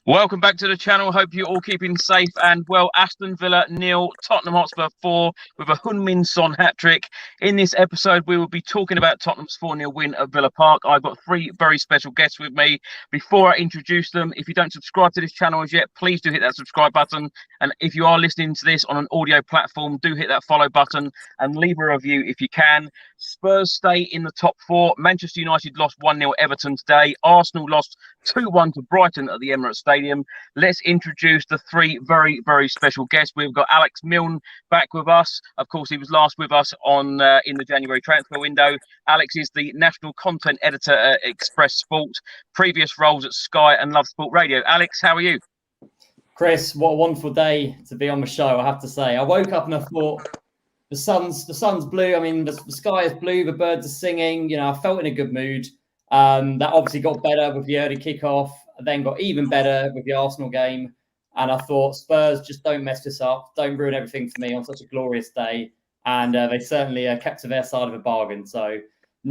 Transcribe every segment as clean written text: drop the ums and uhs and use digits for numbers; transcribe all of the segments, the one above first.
Welcome back to the channel. Hope you're all keeping safe and well. Aston Villa 0, Tottenham Hotspur 4 with a Heung-min Son hat-trick. In this episode, we will be talking about Tottenham's 4-0 win at Villa Park. I've got three very special guests with me. Before I introduce them, if you don't subscribe to this channel as yet, please do hit that subscribe button. And if you are listening to this on an audio platform, do hit that follow button and leave a review if you can. Spurs stay in the top four. Manchester United lost 1-0 Everton today. Arsenal lost 2-1 to Brighton at the Emirates Stadium. Let's introduce the three very, very special guests. We've got Alex Milne back with us. Of course, he was last with us on in the January transfer window. Alex is the national content editor at Express Sport, previous roles at Sky and Love Sport Radio. Alex, how are you? Chris, what a wonderful day to be on the show, I have to say. I woke up and I thought, the sun's blue. I mean, the sky is blue, the birds are singing. You know, I felt in a good mood. That obviously got better with the early kickoff, then got even better with the Arsenal game. And I thought, Spurs, just don't mess this up. Don't ruin everything for me on such a glorious day. And they certainly kept to their side of a bargain. So,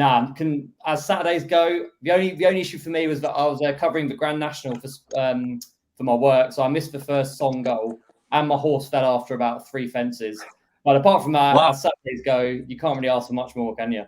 as Saturdays go, the only issue for me was that I was covering the Grand National for my work. So I missed the first Son goal and my horse fell after about 3 fences. But apart from that, as Saturdays go, you can't really ask for much more, can you?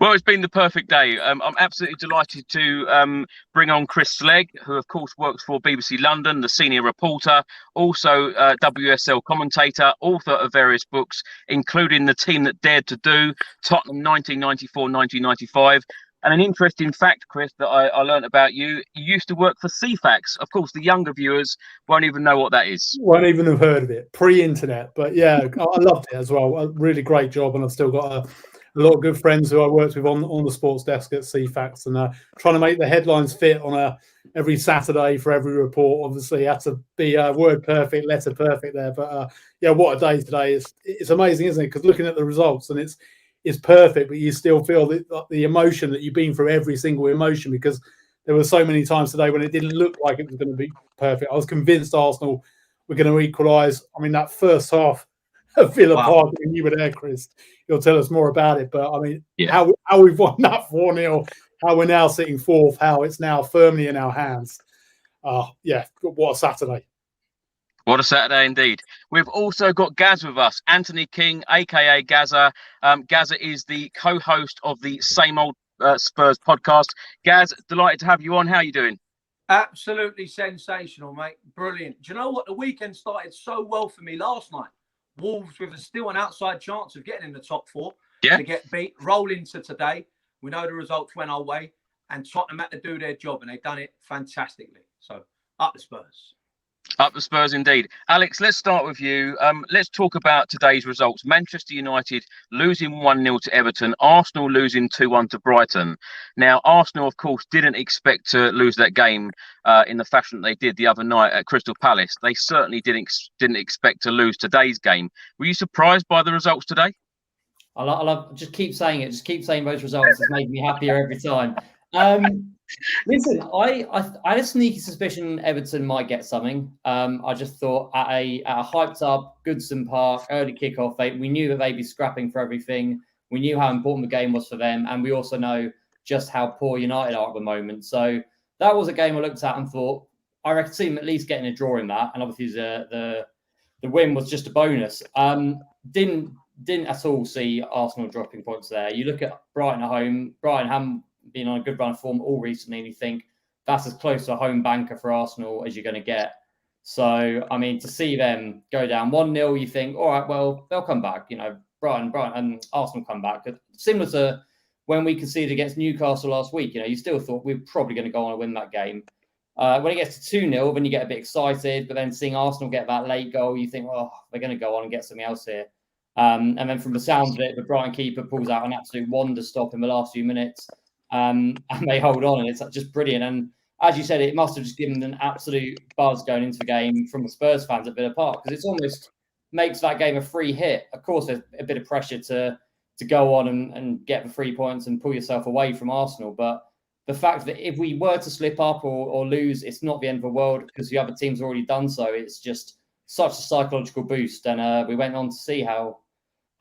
Well, it's been the perfect day. I'm absolutely delighted to bring on Chris Slegg, who, of course, works for BBC London, the senior reporter, also WSL commentator, author of various books, including The Team That Dared to Do, Tottenham 1994-1995. And an interesting fact, Chris, that I learned about you, you used to work for CFAX. Of course, the younger viewers won't even know what that is. Won't even have heard of it, pre-internet. But yeah, I loved it as well. A really great job. And I've still got a lot of good friends who I worked with on the sports desk at CFAX, and trying to make the headlines fit on every Saturday for every report. Obviously, had to be word perfect, letter perfect there. But yeah, what a day today! It's amazing, isn't it? Because looking at the results, and it's perfect, but you still feel the emotion that you've been through every single emotion, because there were so many times today when it didn't look like it was going to be perfect. I was convinced Arsenal were going to equalise. I mean, that first half of Villa Park, when you were there, Chris, you'll tell us more about it. But I mean, how we've won that 4-0, how we're now sitting fourth, how it's now firmly in our hands. Yeah, what a Saturday. What a Saturday indeed. We've also got Gaz with us, Anthony King, aka Gazza. Gazza is the co-host of the Same Old Spurs podcast. Gaz, delighted to have you on. How are you doing? Absolutely sensational, mate. Brilliant. Do you know what? The weekend started so well for me last night. Wolves with still an outside chance of getting in the top four to get beat. Roll into today. We know the results went our way, and Tottenham had to do their job, and they've done it fantastically. So, up the Spurs. Up the Spurs indeed. Alex, let's start with you. Let's talk about today's results. Manchester United losing 1-0 to Everton. Arsenal losing 2-1 to Brighton. Now, Arsenal, of course, didn't expect to lose that game in the fashion that they did the other night at Crystal Palace. They certainly didn't expect to lose today's game. Were you surprised by the results today? I love just keep saying it. Just keep saying those results. It's making me happier every time. Listen, I had a sneaky suspicion Everton might get something. I just thought at a hyped up Goodson Park early kickoff, we knew that they'd be scrapping for everything. We knew how important the game was for them, and we also know just how poor United are at the moment. So that was a game I looked at and thought I reckon see them at least getting a draw in that. And obviously the win was just a bonus. Didn't at all see Arsenal dropping points there. You look at Brighton at home. Brighton haven't been on a good run of form all recently, and you think that's as close to a home banker for Arsenal as you're going to get. So, I mean, to see them go down 1-0, you think, all right, well, they'll come back. You know, Brighton and Arsenal come back. Similar to when we conceded against Newcastle last week, you know, you still thought we were probably going to go on and win that game. When it gets to 2-0, then you get a bit excited, but then seeing Arsenal get that late goal, you think, oh, they're going to go on and get something else here. And then from the sounds of it, the Brighton keeper pulls out an absolute wonder stop in the last few minutes. And they hold on, and it's just brilliant. And as you said, it must have just given them an absolute buzz going into the game from the Spurs fans at Villa Park, because it's almost makes that game a free hit. Of course, there's a bit of pressure to go on and get the 3 points and pull yourself away from Arsenal. But the fact that if we were to slip up or lose, it's not the end of the world, because the other team's already done so. It's just such a psychological boost. And we went on to see how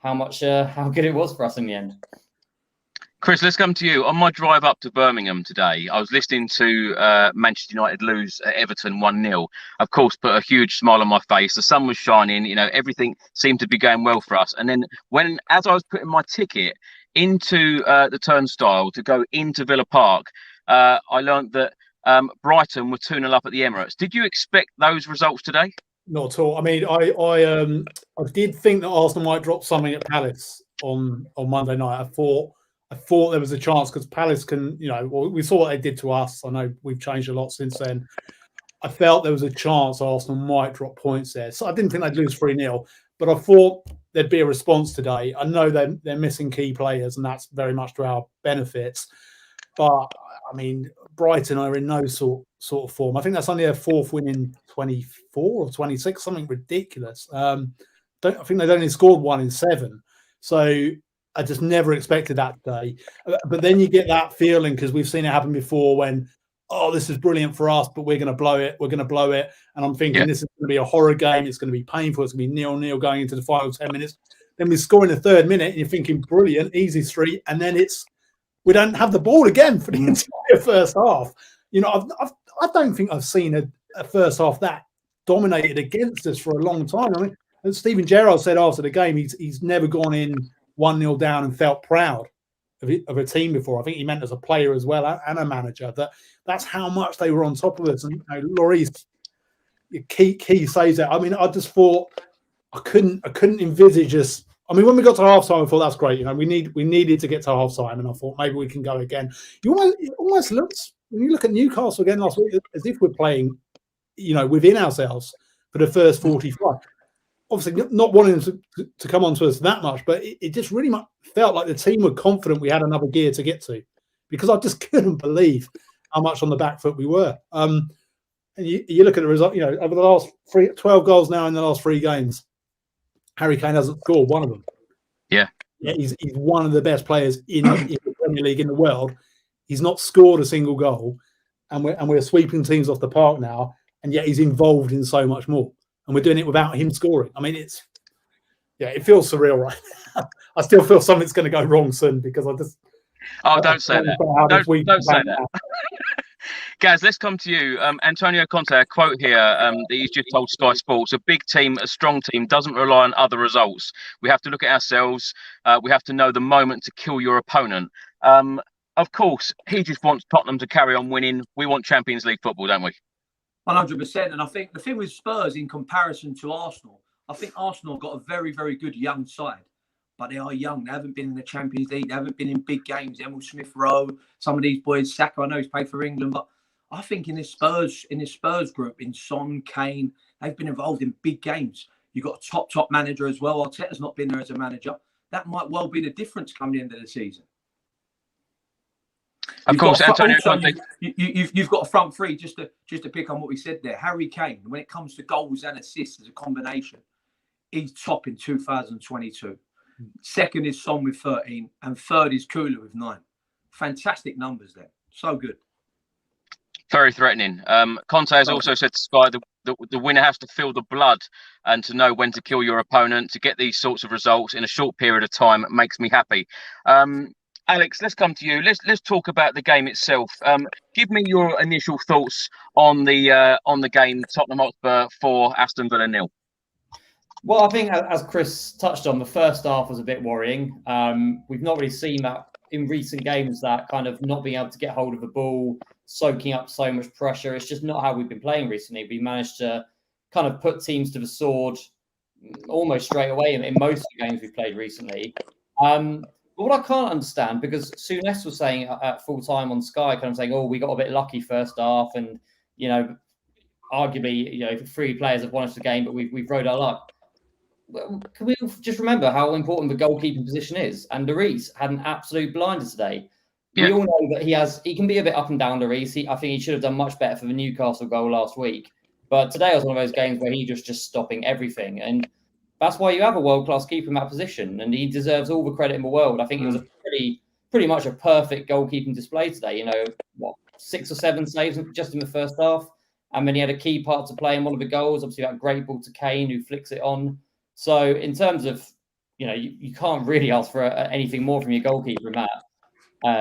good it was for us in the end. Chris, let's come to you. On my drive up to Birmingham today, I was listening to Manchester United lose at Everton 1-0. Of course, put a huge smile on my face. The sun was shining. You know, everything seemed to be going well for us. And then as I was putting my ticket into the turnstile to go into Villa Park, I learned that Brighton were 2-0 up at the Emirates. Did you expect those results today? Not at all. I mean, I did think that Arsenal might drop something at Palace on Monday night. I thought there was a chance because Palace can, you know, well, we saw what they did to us. I know we've changed a lot since then. I felt there was a chance Arsenal might drop points there. So I didn't think they'd lose 3-0, but I thought there'd be a response today. I know they're missing key players, and that's very much to our benefits. But, I mean, Brighton are in no sort of form. I think that's only their fourth win in 24 or 26, something ridiculous. I think they've only scored 1 in 7. So I just never expected that today. But then you get that feeling, because we've seen it happen before when, oh, this is brilliant for us, but we're going to blow it. We're going to blow it. And I'm thinking this is going to be a horror game. It's going to be painful. It's going to be 0-0 going into the final 10 minutes. Then we score in the third minute and you're thinking, brilliant, easy street. And then we don't have the ball again for the entire first half. You know, I don't think I've seen a first half that dominated against us for a long time. I mean, as Steven Gerrard said after the game, he's never gone in 1-0 down and felt proud of a team before. I think he meant as a player as well and a manager. That's how much they were on top of us. And you know, Lloris, key says that. I mean, I just thought I couldn't envisage us. I mean, when we got to half time, I thought that's great. You know, we needed to get to half time, and I thought maybe we can go again. It almost looks, when you look at Newcastle again last week, as if we're playing, you know, within ourselves for the first 45. Obviously, not wanting to come on to us that much, but it just really felt like the team were confident we had another gear to get to, because I just couldn't believe how much on the back foot we were. And you look at the result, you know, over the last 12 goals now in the last 3 games, Harry Kane hasn't scored one of them. Yeah, he's one of the best players in the Premier League in the world. He's not scored a single goal, and we're sweeping teams off the park now, and yet he's involved in so much more. And we're doing it without him scoring. I mean, it feels surreal right now. I still feel something's going to go wrong soon, because I just... Oh, don't say that. Don't say that. Gaz, let's come to you. Antonio Conte, a quote here that he's just told Sky Sports: a big team, a strong team, doesn't rely on other results. We have to look at ourselves. We have to know the moment to kill your opponent. Of course, he just wants Tottenham to carry on winning. We want Champions League football, don't we? 100%. And I think the thing with Spurs in comparison to Arsenal, I think Arsenal got a very, very good young side, but they are young. They haven't been in the Champions League. They haven't been in big games. Emil Smith-Rowe, some of these boys, Saka, I know he's played for England, but I think in this Spurs group, in Son, Kane, they've been involved in big games. You've got a top manager as well. Arteta's not been there as a manager. That might well be the difference come the end of the season. Of course, Antonio Conte. You've got a front three, just to pick on what we said there. Harry Kane, when it comes to goals and assists as a combination, he's top in 2022. Second is Son with 13, and third is Kula with 9. Fantastic numbers there. So good. Very threatening. Conte has also said to Sky the winner has to feel the blood and to know when to kill your opponent. To get these sorts of results in a short period of time makes me happy. Alex, let's come to you. Let's talk about the game itself. Give me your initial thoughts on the game, Tottenham Hotspur 4, Aston Villa 0. Well, I think as Chris touched on, the first half was a bit worrying. We've not really seen that in recent games, that kind of not being able to get hold of the ball, soaking up so much pressure. It's just not how we've been playing recently. We managed to kind of put teams to the sword almost straight away in most of the games we've played recently. But what I can't understand, because Souness was saying at full time on Sky, kind of saying, "Oh, we got a bit lucky first half, and you know, arguably, you know, 3 players have won us the game, but we've rode our luck." Well, can we just remember how important the goalkeeping position is? And Lloris had an absolute blinder today. Yeah. We all know that he can be a bit up and down, Lloris. I think he should have done much better for the Newcastle goal last week. But today was one of those games where he just stopping everything. And that's why you have a world-class keeper in that position. And he deserves all the credit in the world. I think it was a pretty much a perfect goalkeeping display today. You know, 6 or 7 saves just in the first half. And then he had a key part to play in one of the goals. Obviously, that great ball to Kane, who flicks it on. So in terms of, you know, you can't really ask for anything more from your goalkeeper in that.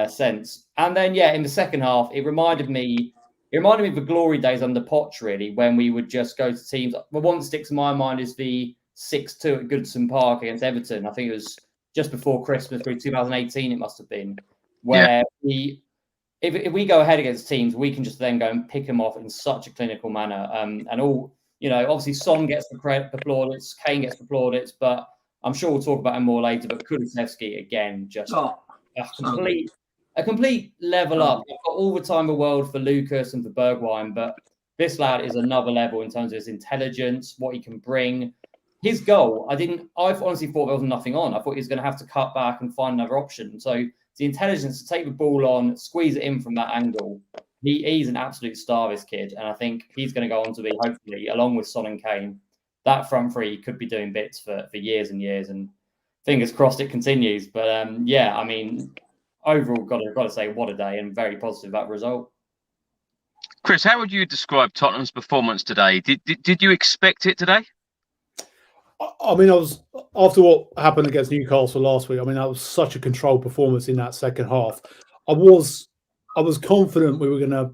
sense. And then, yeah, in the second half, it reminded me of the glory days under Poch, really, when we would just go to teams. The one that sticks in my mind is the 6-2 at Goodison Park against Everton. I think it was just before Christmas, through 2018, it must have been, where if we go ahead against teams, we can just then go and pick them off in such a clinical manner. And all, obviously Son gets the plaudits, Kane gets the plaudits, but I'm sure we'll talk about him more later. But Kulusevski, again, just a complete level up. I've got all the time in the world for Lucas and for Bergwijn, but this lad is another level in terms of his intelligence, what he can bring. His goal, I honestly thought there was nothing on. I thought he was going to have to cut back and find another option. So the intelligence to take the ball on, squeeze it in from that angle, he's an absolute star, this kid. And I think he's going to go on to be, hopefully, along with Son and Kane, that front three could be doing bits for years and years. And fingers crossed it continues. But I mean, overall, got to say, what a day, and very positive about the result. Chris, how would you describe Tottenham's performance today? Did you expect it today? I mean, I was, after what happened against Newcastle last week, I mean, that was such a controlled performance in that second half. I was confident we were going to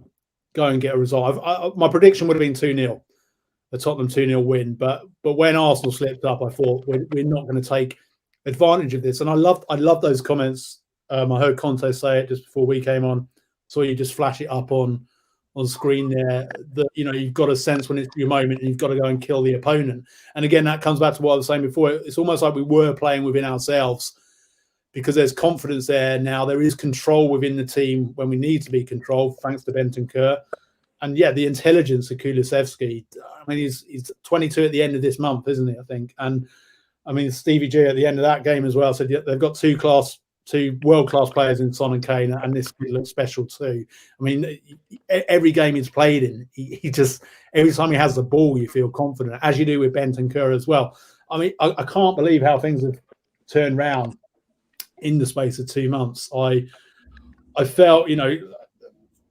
go and get a result. My prediction would have been 2-0, a Tottenham 2-0 win. But when Arsenal slipped up, I thought we're not going to take advantage of this. And I loved those comments. I heard Conte say it just before we came on. So you just flash it up on screen there, that you've got a sense when it's your moment and you've got to go and kill the opponent. And again, that comes back to what I was saying before. It's almost like we were playing within ourselves, because there's confidence there now. There is control within the team when we need to be controlled, thanks to Bentancur. And yeah, the intelligence of Kulusevski. I mean, he's 22 at the end of this month, isn't he? I think. And I mean, Stevie G at the end of that game as well said they've got two world-class players in Son and Kane, and this looks special too. I mean, every game he's played in, he just, every time he has the ball, you feel confident, as you do with Bentancur as well. I mean, I can't believe how things have turned round in the space of 2 months. I felt,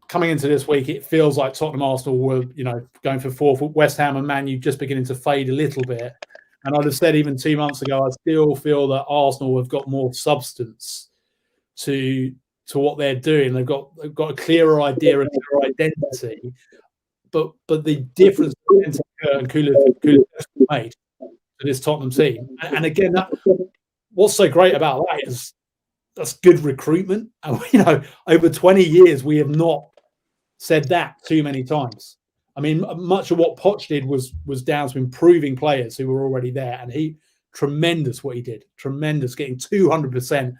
coming into this week, it feels like Tottenham Arsenal were, going for fourth. West Ham and Man U just beginning to fade a little bit. And I'd have said even 2 months ago, I still feel that Arsenal have got more substance to what they're doing. They've got a clearer idea and clearer identity. But the difference between and Kulusevski made to this Tottenham team. And again, what's so great about that is that's good recruitment. And over 20 years, we have not said that too many times. I mean, much of what Poch did was down to improving players who were already there, and tremendous what he did, tremendous, getting 200%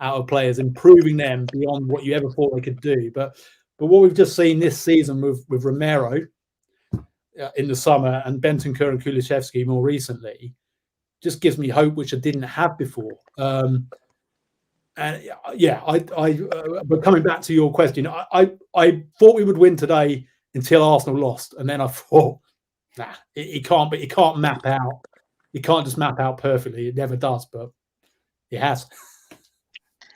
out of players, improving them beyond what you ever thought they could do. But what we've just seen this season with Romero in the summer and Bentancur and Kulusevski more recently just gives me hope, which I didn't have before. But coming back to your question, I thought we would win today until Arsenal lost, and then I thought, it can't map out. It can't just map out perfectly. It never does, but it has.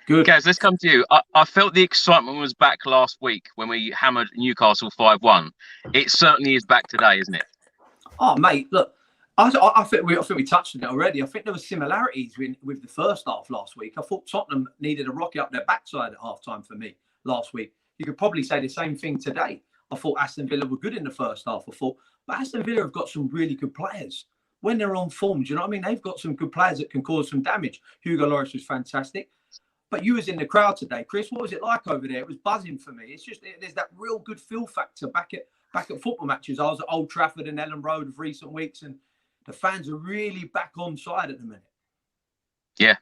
Good. Guys, let's come to you. I felt the excitement was back last week when we hammered Newcastle 5-1. It certainly is back today, isn't it? Oh, mate, look, I think we touched on it already. I think there were similarities with the first half last week. I thought Tottenham needed a rocket up their backside at half-time for me last week. You could probably say the same thing today. I thought Aston Villa were good in the first half. But Aston Villa have got some really good players when they're on form. Do you know what I mean? They've got some good players that can cause some damage. Hugo Lloris was fantastic. But you was in the crowd today, Chris. What was it like over there? It was buzzing for me. It's just there's that real good feel factor back at football matches. I was at Old Trafford and Ellen Road of recent weeks, and the fans are really back on side at the minute. Yeah.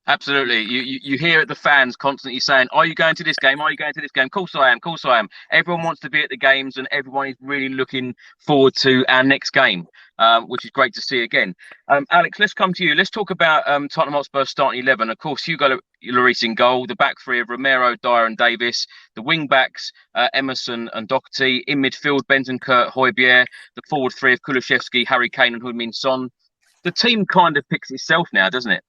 Absolutely. You hear the fans constantly saying, are you going to this game? Are you going to this game? Of course I am. Of course I am. Everyone wants to be at the games, and everyone is really looking forward to our next game, which is great to see again. Alex, let's come to you. Let's talk about Tottenham Hotspur starting 11. Of course, Hugo Lloris in goal, the back three of Romero, Dyer and Davis, the wing backs, Emerson and Doherty, in midfield, Bentancur, Højbjerg, the forward three of Kulusevski, Harry Kane and Heung-min Son. The team kind of picks itself now, doesn't it?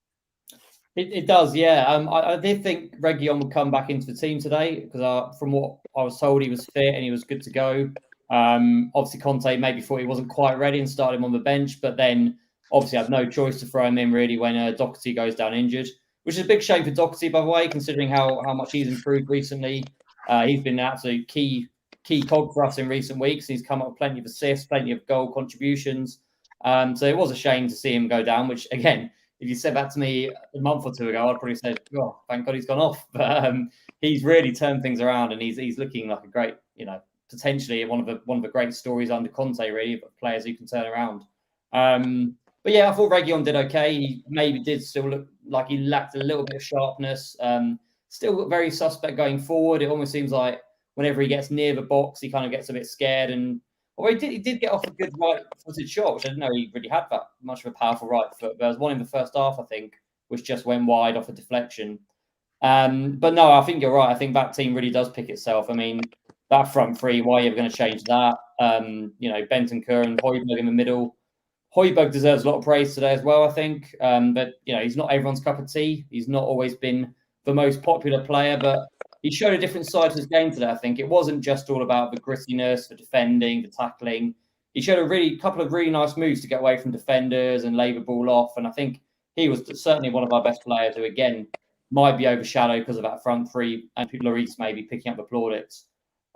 It does, yeah. I did think Reguilón would come back into the team today because from what I was told, he was fit and he was good to go. Obviously, Conte maybe thought he wasn't quite ready and started him on the bench, but then obviously had no choice to throw him in really when Doherty goes down injured. which is a big shame for Doherty, by the way, considering how much he's improved recently. He's been an absolute key cog for us in recent weeks. He's come up with plenty of assists, plenty of goal contributions. So it was a shame to see him go down, which, again, if you said that to me a month or two ago, I'd probably said, oh, thank God he's gone off. But he's really turned things around, and he's looking like a great, potentially one of the great stories under Conte, really, of players who can turn around. But yeah, I thought Reguilon did okay. He maybe did still look like he lacked a little bit of sharpness. Still very suspect going forward. It almost seems like whenever he gets near the box, he kind of gets a bit scared. And although he did get off a good right-footed shot, which I didn't know he really had that much of a powerful right foot. There was one in the first half, I think, which just went wide off a deflection. But no, I think you're right. I think that team really does pick itself. I mean, that front three, why are you going to change that? Bentancur and Højbjerg in the middle. Højbjerg deserves a lot of praise today as well, I think. But, he's not everyone's cup of tea. He's not always been the most popular player, but he showed a different side to his game today, I think. It wasn't just all about the grittiness, the defending, the tackling. He showed a couple of really nice moves to get away from defenders and lay the ball off. And I think he was certainly one of our best players who, again, might be overshadowed because of that front three and Lloris maybe picking up the plaudits.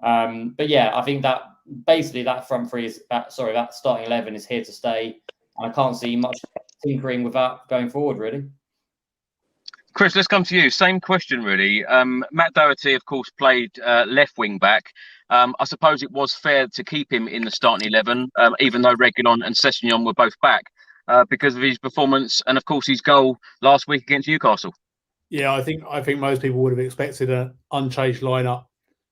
But yeah, I think that basically that front three that starting 11 is here to stay. And I can't see much tinkering with that going forward, really. Chris, let's come to you. Same question, really. Matt Doherty, of course, played left wing back. I suppose it was fair to keep him in the starting 11, even though Reguilon and Sessegnon were both back because of his performance and, of course, his goal last week against Newcastle. Yeah, I think most people would have expected an unchanged lineup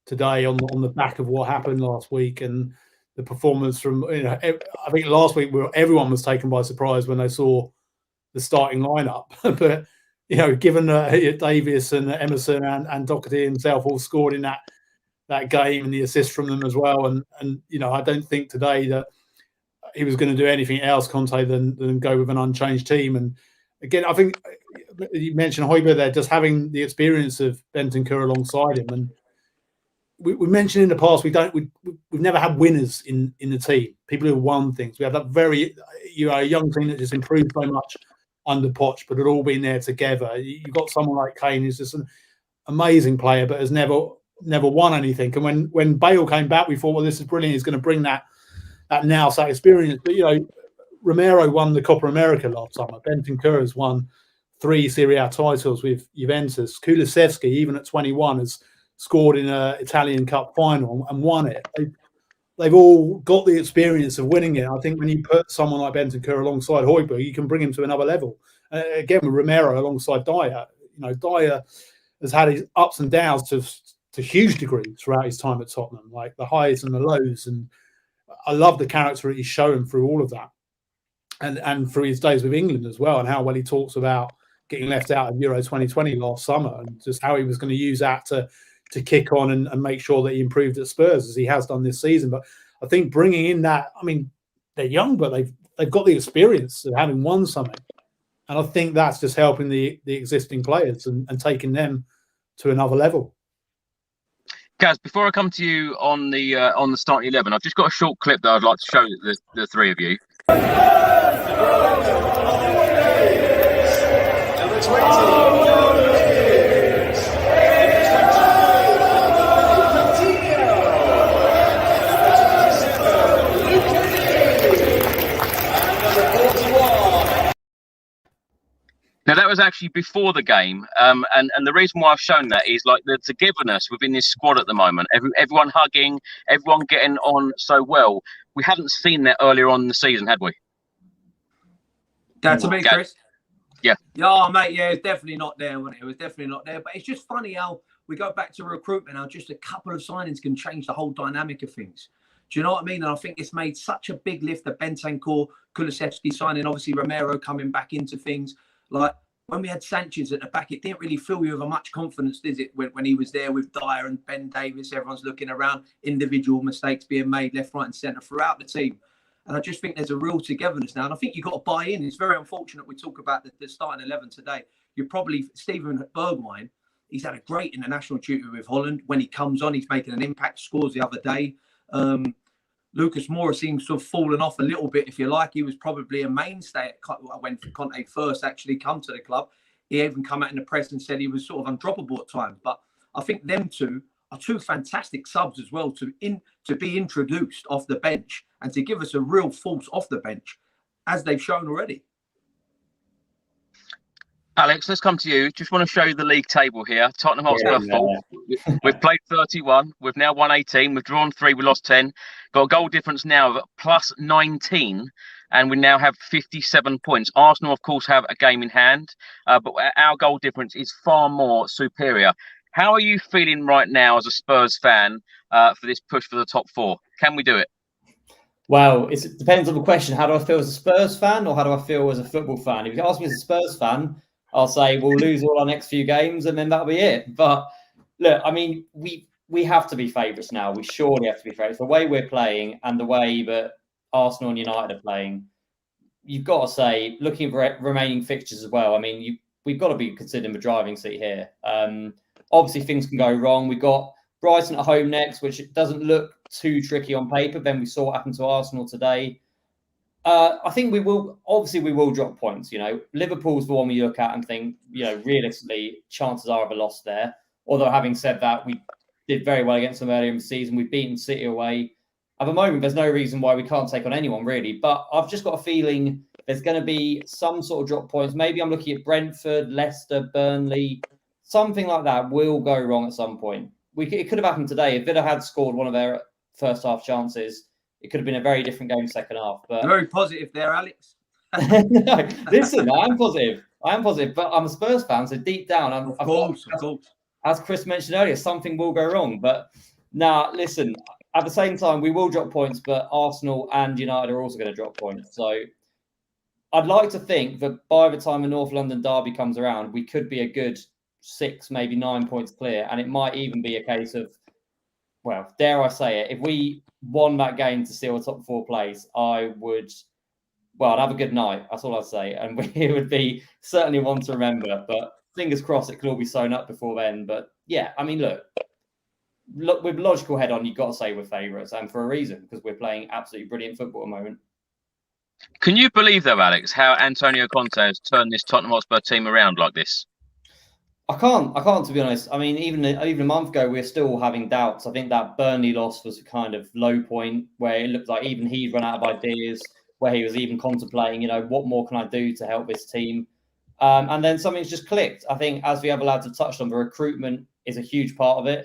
today on the back of what happened last week and the performance from. I think last week everyone was taken by surprise when they saw the starting lineup, but. Given Davies and Emerson and Doherty himself all scored in that game and the assist from them as well, and I don't think today that he was going to do anything else, Conte, than go with an unchanged team. And again, I think you mentioned Højbjerg there, just having the experience of Bentancur alongside him, and we mentioned in the past we've never had winners in the team, people who won things. We have that very a young team that just improved so much under Poch, but had all been there together. You've got someone like Kane who's just an amazing player, but has never won anything. And when Bale came back, we thought, well, this is brilliant. He's going to bring that now experience. But Romero won the Copa America last summer. Bentancur has won 3 Serie A titles with Juventus. Kulusevski, even at 21, has scored in an Italian Cup final and won it. They've all got the experience of winning it. I think when you put someone like Bentancur alongside Højbjerg, you can bring him to another level. Again, with Romero alongside Dyer, Dyer has had his ups and downs to huge degrees throughout his time at Tottenham, like the highs and the lows. And I love the character he's shown through all of that, and through his days with England as well, and how well he talks about getting left out of Euro 2020 last summer, and just how he was going to use that to kick on and make sure that he improved at Spurs as he has done this season. But I think bringing in that, I mean, they're young, but they've got the experience of having won something. And I think that's just helping the existing players and taking them to another level. Gaz, before I come to you on the starting 11, I've just got a short clip that I'd like to show the three of you. Number 20. Now, that was actually before the game, and the reason why I've shown that is like the togetherness within this squad at the moment. Everyone hugging, everyone getting on so well. We hadn't seen that earlier on in the season, had we? That's me, Chris. Yeah. Yeah, mate. Yeah, it's definitely not there. It was definitely not there. But it's just funny how we go back to recruitment. How just a couple of signings can change the whole dynamic of things. Do you know what I mean? And I think it's made such a big lift. The Bentancur, Kulusevski signing, obviously Romero coming back into things. Like when we had Sanchez at the back, it didn't really fill you with much confidence, did it? When he was there with Dyer and Ben Davies, everyone's looking around, individual mistakes being made left, right, and centre throughout the team. And I just think there's a real togetherness now. And I think you've got to buy in. It's very unfortunate we talk about the starting 11 today. You're probably Steven Bergwijn. He's had a great international duty with Holland. When he comes on, he's making an impact, scores the other day. Lucas Moura seems to have fallen off a little bit, if you like. He was probably a mainstay at when Conte first actually come to the club. he even come out in the press and said he was sort of undroppable at times. But I think them two are two fantastic subs as well to be introduced off the bench and to give us a real force off the bench, as they've shown already. Alex, let's come to you. Just want to show you the league table here. Tottenham Hotspur 4th. We've played 31. We've now won 18. We've drawn 3. We lost 10. Got a goal difference now of plus 19. And we now have 57 points. Arsenal, of course, have a game in hand. But our goal difference is far more superior. How are you feeling right now as a Spurs fan for this push for the top 4? Can we do it? Well, it depends on the question. How do I feel as a Spurs fan, or how do I feel as a football fan? If you ask me as a Spurs fan, I'll say we'll lose all our next few games and then that'll be it. But look, I mean, we have to be favourites now. We surely have to be favourites. The way we're playing and the way that Arsenal and United are playing, you've got to say, looking for remaining fixtures as well, I mean, we've got to be considering the driving seat here. Obviously, things can go wrong. We've got Brighton at home next, which doesn't look too tricky on paper. Then we saw what happened to Arsenal today. I think we will drop points. You know, Liverpool's the one we look at and think, you know, realistically, chances are of a loss there. Although having said that, we did very well against them earlier in the season. We've beaten City away. At the moment, there's no reason why we can't take on anyone, really. But I've just got a feeling there's going to be some sort of drop points. Maybe I'm looking at Brentford, Leicester, Burnley. Something like that will go wrong at some point. It could have happened today. If Villa had scored one of their first half chances, it could have been a very different game second half. But very positive there, Alex. No, listen, I am positive, but I'm a Spurs fan, so deep down, of course. As Chris mentioned earlier, something will go wrong. But listen, at the same time, we will drop points, but Arsenal and United are also going to drop points. So I'd like to think that by the time the North London derby comes around, we could be a good 6, maybe 9 points clear. And it might even be a case of, well, dare I say it, if we won that game to seal a top 4 place, I'd have a good night. That's all I'd say. And it would be certainly one to remember. But fingers crossed it could all be sewn up before then. But yeah, I mean, look, with logical head on, you've got to say we're favourites, and for a reason, because we're playing absolutely brilliant football at the moment. Can you believe, though, Alex, how Antonio Conte has turned this Tottenham Hotspur team around like this? I can't, to be honest. I mean, even a month ago, we were still having doubts. I think that Burnley loss was a kind of low point where it looked like even he'd run out of ideas, where he was even contemplating, you know, what more can I do to help this team? And then something's just clicked. I think, as the other lads have touched on, the recruitment is a huge part of it.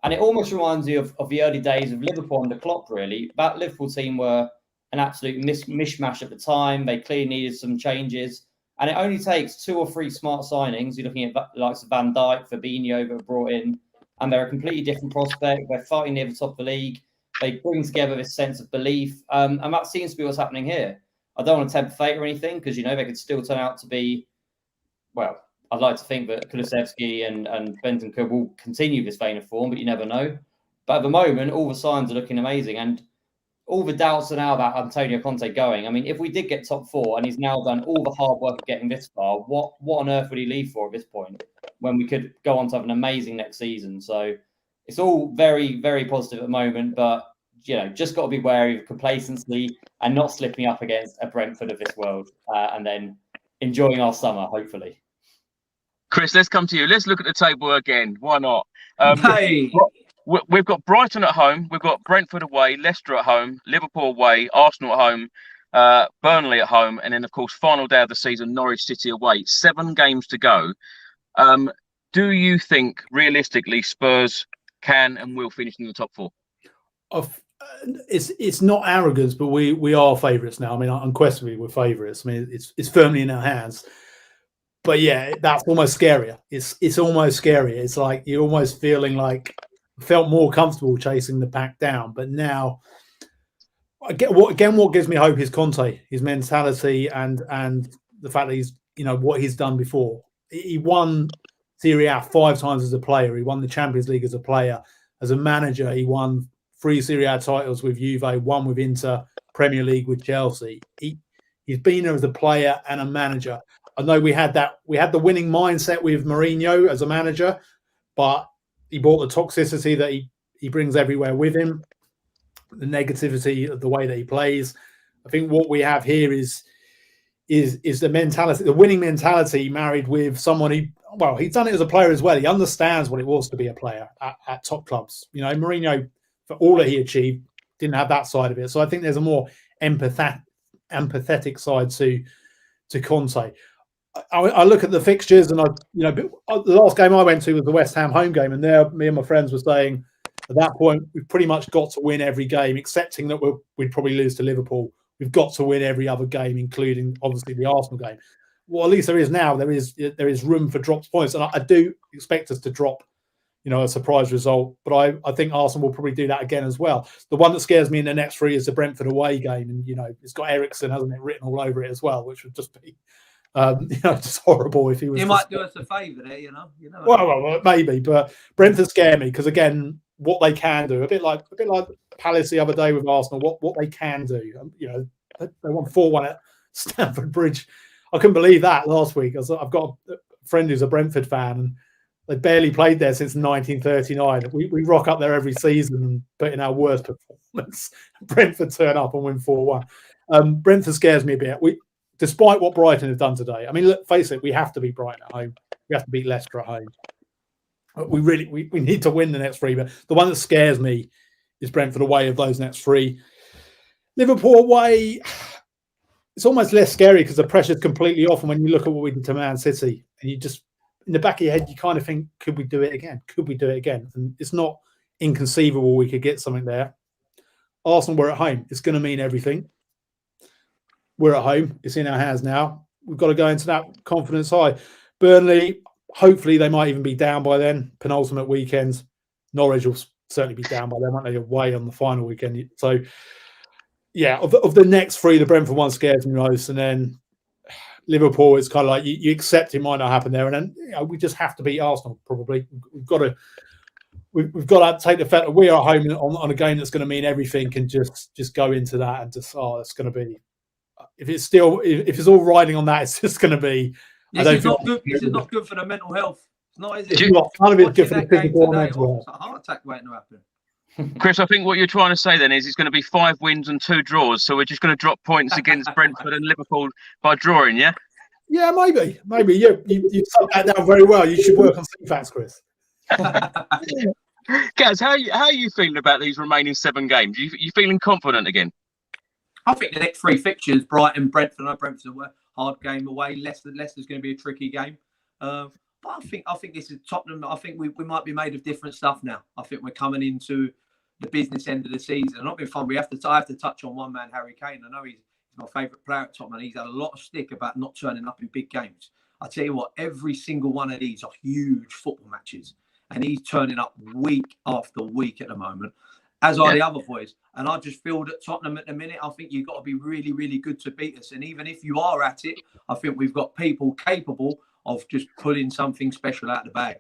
And it almost reminds me of the early days of Liverpool under Klopp, really. That Liverpool team were an absolute mishmash at the time. They clearly needed some changes. And it only takes 2 or 3 smart signings. You're looking at the likes of Van Dijk, Fabinho that were brought in, and they're a completely different prospect. They're fighting near the top of the league. They bring together this sense of belief. And that seems to be what's happening here. I don't want to tempt fate or anything, because, you know, they could still turn out to be, well, I'd like to think that Kulusevski and Bentancur will continue this vein of form, but you never know. But at the moment, all the signs are looking amazing. And all the doubts are now about Antonio Conte going. I mean, if we did get top 4 and he's now done all the hard work of getting this far, what on earth would he leave for at this point when we could go on to have an amazing next season? So it's all very, very positive at the moment, but, you know, just got to be wary of complacency and not slipping up against a Brentford of this world and then enjoying our summer, hopefully. Chris, let's come to you. Let's look at the table again. Why not? Hey. We've got Brighton at home, we've got Brentford away, Leicester at home, Liverpool away, Arsenal at home, Burnley at home, and then, of course, final day of the season, Norwich City away. 7 games to go. Do you think, realistically, Spurs can and will finish in the top 4? It's not arrogance, but we are favourites now. I mean, unquestionably, we're favourites. I mean, it's firmly in our hands. But yeah, that's almost scarier. It's almost scarier. It's like you're almost feeling like felt more comfortable chasing the pack down. But now, what gives me hope is Conte, his mentality, and the fact that he's, you know, what he's done before. He won Serie A 5 times as a player. He won the Champions League as a player. As a manager, he won 3 Serie A titles with Juve, 1 with Inter, Premier League with Chelsea. He's been there as a player and a manager. I know we had the winning mindset with Mourinho as a manager, but he brought the toxicity that he brings everywhere with him, the negativity of the way that he plays. I think what we have here is is the mentality, the winning mentality, married with someone who, well, he's done it as a player as well. He understands what it was to be a player at top clubs. You know, Mourinho, for all that he achieved, didn't have that side of it. So I think there's a more empathetic side to Conte. I look at the fixtures, and the last game I went to was the West Ham home game, and there, me and my friends were saying at that point we've pretty much got to win every game, excepting that we'd probably lose to Liverpool. We've got to win every other game, including obviously the Arsenal game. Well, at least there is now. There is room for dropped points, and I do expect us to drop, a surprise result. But I think Arsenal will probably do that again as well. The one that scares me in the next three is the Brentford away game, and it's got Eriksen, hasn't it, written all over it as well, which would just be just horrible if he was. He might do us a favour there, Well, maybe, but Brentford scare me because again, what they can do, a bit like Palace the other day with Arsenal, what they can do. They won 4-1 at Stamford Bridge. I couldn't believe that last week. I've got a friend who's a Brentford fan, and they barely played there since 1939. We rock up there every season and put in our worst performance. Brentford turn up and win 4-1. Brentford scares me a bit. Despite what Brighton have done today, I mean, look, face it, we have to beat Brighton at home. We have to beat Leicester at home. We need to win the next three, but the one that scares me is Brentford away of those next three. Liverpool away, it's almost less scary because the pressure's completely off. And when you look at what we did to Man City, and you just, in the back of your head, you kind of think, could we do it again? Could we do it again? And it's not inconceivable we could get something there. Arsenal, we're at home. It's going to mean everything. We're at home. It's in our hands now. We've got to go into that confidence high. Burnley, hopefully they might even be down by then. Penultimate weekend. Norwich will certainly be down by then, won't they? Away on the final weekend. So, yeah, of the next three, the Brentford one scares me most. And then Liverpool, it's kind of like you accept it might not happen there. And then we just have to beat Arsenal, probably. We've got to take the fact that we are home on a game that's going to mean everything and just go into that and just, it's going to be. If it's all riding on that, it's just going to be. This is not good for the mental health. It's not, is it? It's not. None of it's good for the physical and mental health. A heart attack waiting to happen. Chris, I think what you're trying to say then is it's going to be 5 wins and 2 draws. So we're just going to drop points against Brentford and Liverpool by drawing, yeah? Yeah, maybe. You summed that down very well. You should work on CFAX, Chris. Gaz, how are you feeling about these remaining 7 games? You feeling confident again? I think the next 3 fixtures, Brighton, Brentford, Brentford's a hard game away. Leicester's going to be a tricky game. But I think this is Tottenham. I think we might be made of different stuff now. I think we're coming into the business end of the season. Not being fun. I have to touch on one man, Harry Kane. I know he's my favourite player at Tottenham. He's had a lot of stick about not turning up in big games. I tell you what, every single one of these are huge football matches, and he's turning up week after week at the moment. As are the other boys. And I just feel that Tottenham at the minute, I think you've got to be really, really good to beat us. And even if you are at it, I think we've got people capable of just pulling something special out of the bag.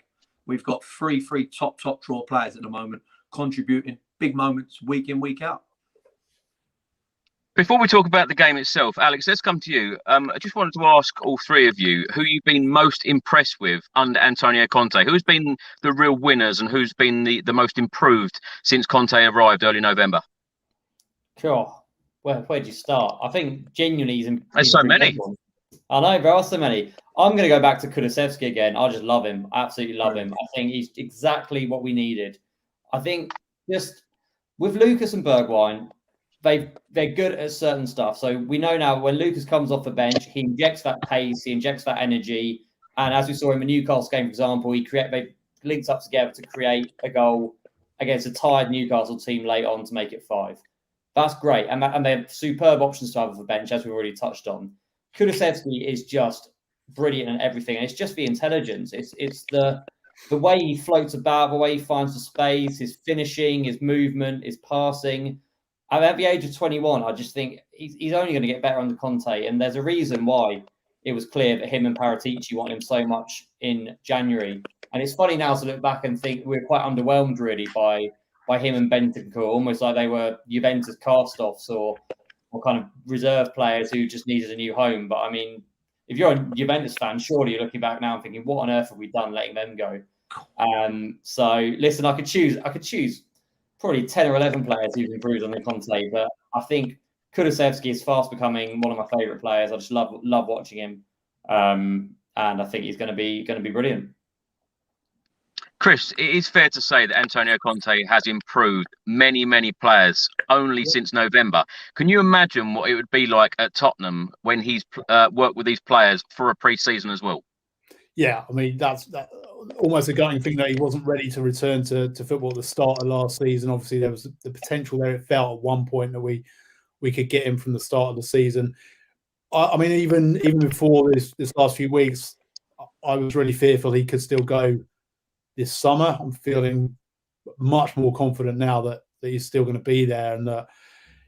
We've got 3 top draw players at the moment, contributing big moments week in, week out. Before we talk about the game itself, Alex, let's come to you. I just wanted to ask all 3 of you who you've been most impressed with under Antonio Conte. Who's been the real winners and who's been the most improved since Conte arrived early November? Sure. Well, where do you start? I think genuinely there's so many. I know, there are so many. I'm going to go back to Kulusevski again. I just love him. I absolutely love him. I think he's exactly what we needed. I think just with Lucas and Bergwijn, they're good at certain stuff. So we know now when Lucas comes off the bench, he injects that pace, he injects that energy. And as we saw in the Newcastle game, for example, they linked up together to create a goal against a tired Newcastle team late on to make it 5. That's great. And they're superb options to have off the bench, as we've already touched on. Kulusevski is just brilliant and everything. And it's just the intelligence. It's the way he floats about, the way he finds the space, his finishing, his movement, his passing. And at the age of 21, I just think he's only going to get better under Conte. And there's a reason why it was clear that him and Paratici want him so much in January. And it's funny now to look back and think we're quite underwhelmed, really, by him and Bentancur, almost like they were Juventus cast-offs or kind of reserve players who just needed a new home. But, I mean, if you're a Juventus fan, surely you're looking back now and thinking, what on earth have we done letting them go? So, listen, I could choose probably 10 or 11 players who've improved under Conte, but I think Kulusevski is fast becoming one of my favourite players. I just love watching him, and I think he's going to be brilliant. Chris, it is fair to say that Antonio Conte has improved many players only since November. Can you imagine what it would be like at Tottenham when he's worked with these players for a pre-season as well? Yeah, I mean, that's almost a gutting thing that he wasn't ready to return to football at the start of last season. Obviously, there was the potential there. It felt at one point that we could get him from the start of the season. I mean, even before this last few weeks, I was really fearful he could still go this summer. I'm feeling much more confident now that he's still going to be there, and that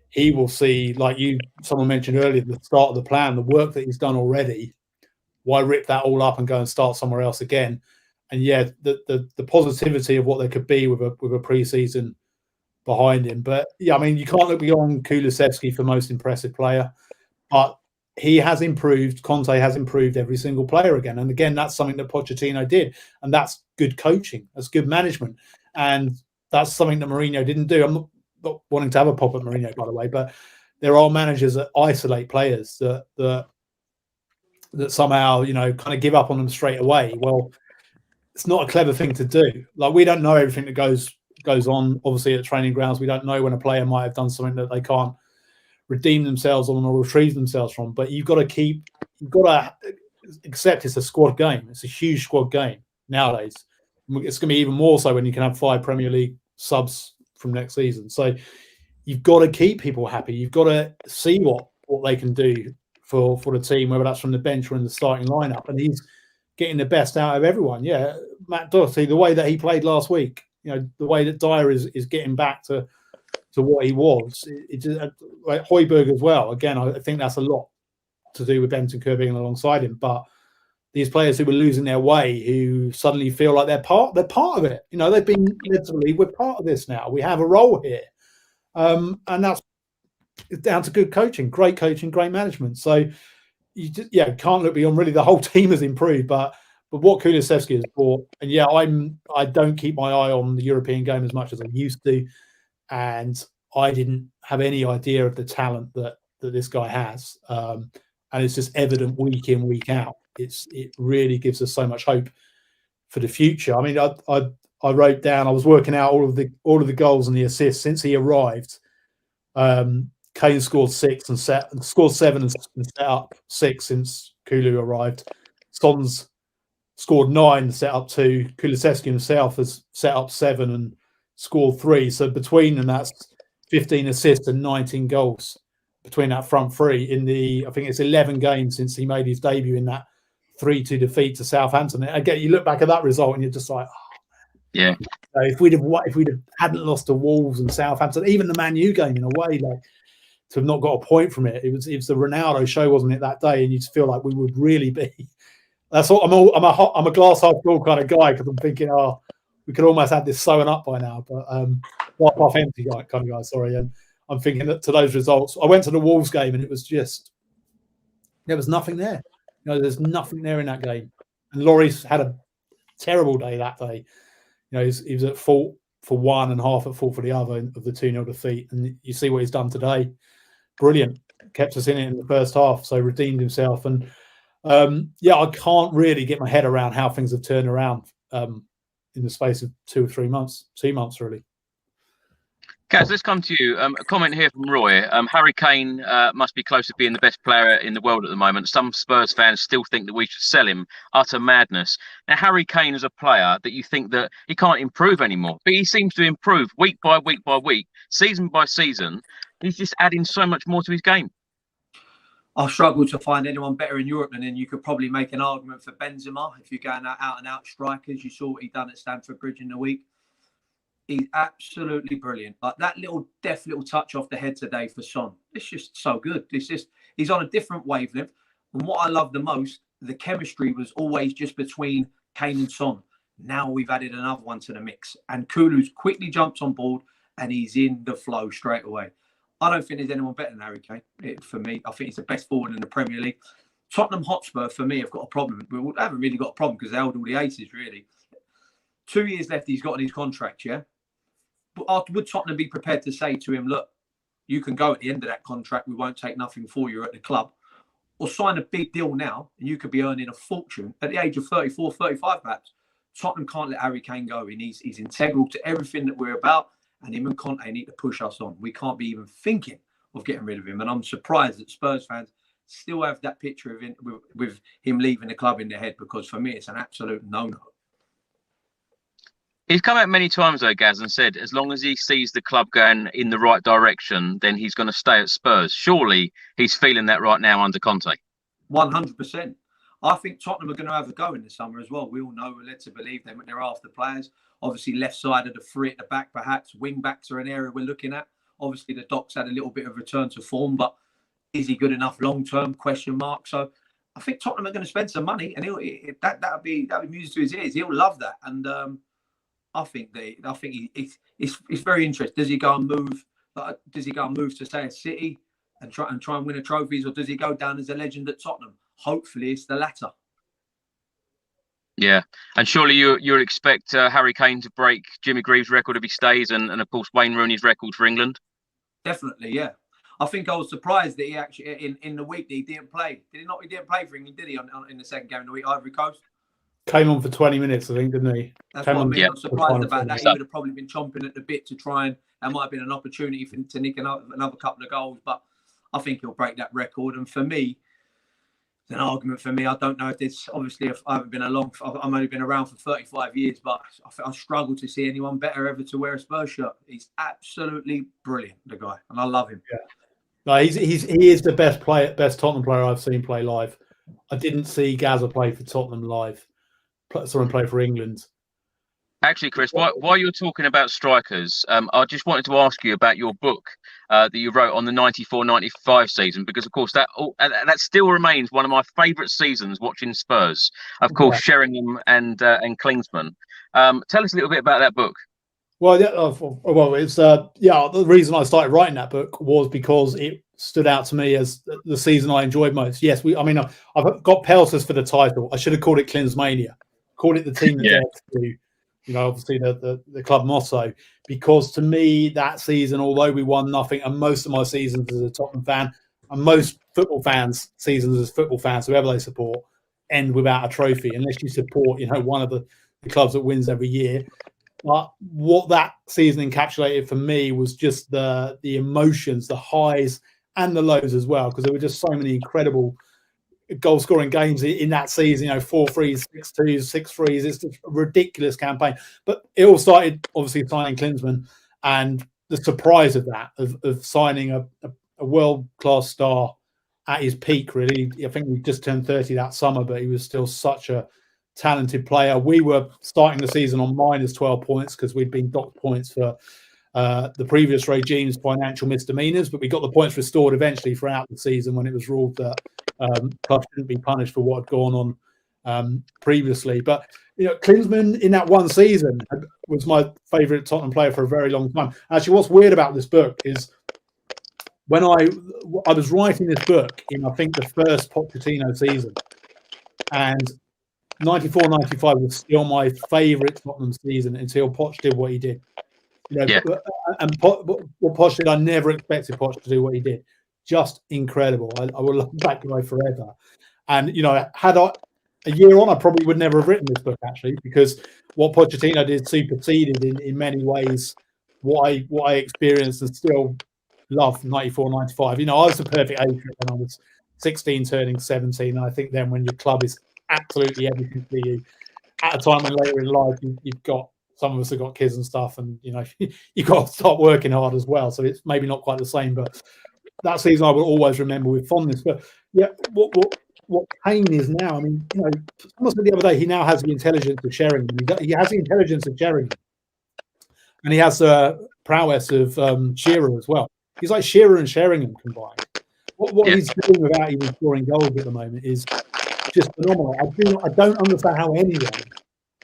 he will see, like someone mentioned earlier, the start of the plan, the work that he's done already. Why rip that all up and go and start somewhere else again? And yeah, the positivity of what there could be with a pre-season behind him. But yeah, I mean, you can't look beyond Kulusevski for most impressive player, but he has improved. Conte has improved every single player again. And again, that's something that Pochettino did. And that's good coaching. That's good management. And that's something that Mourinho didn't do. I'm not wanting to have a pop at Mourinho, by the way, but there are managers that isolate players that somehow, kind of give up on them straight away. Well, it's not a clever thing to do. Like, we don't know everything that goes on, obviously, at training grounds. We don't know when a player might have done something that they can't redeem themselves on or retrieve themselves from. But you've got to accept it's a squad game. It's a huge squad game nowadays. It's going to be even more so when you can have 5 Premier League subs from next season. So you've got to keep people happy. You've got to see what they can do for the team, whether that's from the bench or in the starting lineup. And he's getting the best out of everyone. Yeah, Matt Doherty, the way that he played last week, the way that Dyer is getting back to what he was. Like Højbjerg as well. Again, I think that's a lot to do with Bentancur being alongside him. But these players who were losing their way, who suddenly feel like they're part of it. They've been led to believe we're part of this now. We have a role here, and that's down to good coaching, great management. So you just, can't look beyond. Really, the whole team has improved, but what Kulusevski has brought, and I don't keep my eye on the European game as much as I used to. And I didn't have any idea of the talent that this guy has. And it's just evident week in, week out. It really gives us so much hope for the future. I mean, I wrote down, I was working out all of the goals and the assists since he arrived. Kane scored 6 and scored 7 and set up 6 since Kulu arrived. Son's scored 9 and set up 2. Kulusevski himself has set up 7 and scored 3. So between them, that's 15 assists and 19 goals between that front three in I think it's 11 games since he made his debut in that 3-2 defeat to Southampton. Again, you look back at that result and you're just like, yeah. So if we'd hadn't lost to Wolves and Southampton, even the Man U game in a way, like, to have not got a point from it, it was the Ronaldo show, wasn't it, that day? And you just feel like we would really be. That's what I'm a glass half full kind of guy, because I'm thinking, we could almost have this sewn up by now, but half empty kind of guy. Sorry, and I'm thinking that to those results, I went to the Wolves game and it was just there was nothing there. There's nothing there in that game. And Lloris had a terrible day that day. He was at fault for one and half at fault for the other of the 2-0 defeat. And you see what he's done today. Brilliant. Kept us in it in the first half, so redeemed himself. And I can't really get my head around how things have turned around in the space of 2 or 3 months, 2 months really. Kaz, let's come to you. A comment here from Roy. Harry Kane must be close to being the best player in the world at the moment. Some Spurs fans still think that we should sell him. Utter madness. Now, Harry Kane is a player that you think that he can't improve anymore, but he seems to improve week by week by week, season by season. He's just adding so much more to his game. I struggle to find anyone better in Europe than him. You could probably make an argument for Benzema if you're going out and out strikers. You saw what he done at Stamford Bridge in the week. He's absolutely brilliant. Like that deft little touch off the head today for Son. It's just so good. He's on a different wavelength. And what I love the most, the chemistry was always just between Kane and Son. Now we've added another one to the mix. And Kulu's quickly jumped on board and he's in the flow straight away. I don't think there's anyone better than Harry Kane. For me, I think he's the best forward in the Premier League. Tottenham Hotspur, for me, have got a problem. We haven't really got a problem because they held all the aces, really. 2 years left he's got on his contract, yeah? But would Tottenham be prepared to say to him, look, you can go at the end of that contract. We won't take nothing for you at the club. Or sign a big deal now, and you could be earning a fortune at the age of 34, 35 perhaps. Tottenham can't let Harry Kane go. He's integral to everything that we're about, and him and Conte need to push us on. We can't be even thinking of getting rid of him. And I'm surprised that Spurs fans still have that picture of him, with him leaving the club in their head, because for me, it's an absolute no-no. He's come out many times, though, Gaz, and said as long as he sees the club going in the right direction, then he's going to stay at Spurs. Surely he's feeling that right now under Conte. 100%. I think Tottenham are going to have a go in the summer as well. We all know, we're led to believe they're after players. Obviously, left side of the three at the back, perhaps. Wing backs are an area we're looking at. Obviously, the Doc's had a little bit of return to form, but is he good enough long-term? Question mark. So I think Tottenham are going to spend some money, and that'll be music to his ears. He'll love that. And I think it's very interesting. Does he go and move? Does he go and move to, say, a City and try and win a trophies, or does he go down as a legend at Tottenham? Hopefully, it's the latter. Yeah, and surely you'll expect Harry Kane to break Jimmy Greaves' record if he stays, and of course Wayne Rooney's record for England. Definitely, yeah. I think I was surprised that he actually in the week that he didn't play. Did he not? He didn't play for England, did he? In the second game of the week, Ivory Coast. Came on for 20 minutes, I think, didn't he? That's what I mean. I'm surprised about that. He would have probably been chomping at the bit to try, and that might have been an opportunity to nick another couple of goals. But I think he'll break that record. And for me, it's an argument for me. I don't know if this, obviously, if I haven't been I've only been around for 35 years, but I struggle to see anyone better ever to wear a Spurs shirt. He's absolutely brilliant, the guy, and I love him. Yeah. No, he is the best Tottenham player I've seen play live. I didn't see Gaza play for Tottenham live. Someone play for England. Actually, Chris, while you're talking about strikers, I just wanted to ask you about your book that you wrote on the 94-95 season, because, of course, that still remains one of my favourite seasons watching Spurs. Of course, Sheringham and Klinsmann. Tell us a little bit about that book. Well, it's the reason I started writing that book was because it stood out to me as the season I enjoyed most. Yes, I've got pelters for the title. I should have called it Klinsmania. Called it the team that dared to do. Obviously the club motto, because to me that season, although we won nothing, and most of my seasons as a Tottenham fan, and most football fans' seasons as football fans, whoever they support, end without a trophy, unless you support, one of the clubs that wins every year. But what that season encapsulated for me was just the emotions, the highs and the lows as well, because there were just so many incredible goal-scoring games in that season, 4-3s, 6-2s, 6-3s. It's just a ridiculous campaign. But it all started, obviously, signing Klinsmann, and the surprise of that, of signing a world-class star at his peak, really. I think we just turned 30 that summer, but he was still such a talented player. We were starting the season on minus 12 points because we'd been docked points for the previous regime's financial misdemeanors, but we got the points restored eventually throughout the season when it was ruled that clubs shouldn't be punished for what had gone on previously. But Klinsmann in that one season was my favourite Tottenham player for a very long time. Actually, what's weird about this book is when I was writing this book in, I think, the first Pochettino season, and 94-95 was still my favourite Tottenham season until Poch did what he did. And what Poch did, I never expected Poch to do what he did. Just incredible. I will love that guy forever. And, had I a year on, I probably would never have written this book, actually, because what Pochettino did superseded in many ways what I experienced and still love 94-95. I was the perfect age when I was 16 turning 17. And I think then when your club is absolutely everything for you, at a time when later in life you've got, some of us have got kids and stuff, and you've got to start working hard as well. So it's maybe not quite the same, but that season I will always remember with fondness. But what Kane is now, someone said the other day he now has the intelligence of Sheringham. He has the intelligence of Sheringham, and he has the prowess of Shearer as well. He's like Shearer and Sheringham combined. What he's doing without even scoring goals at the moment is just phenomenal. I don't understand how anyone.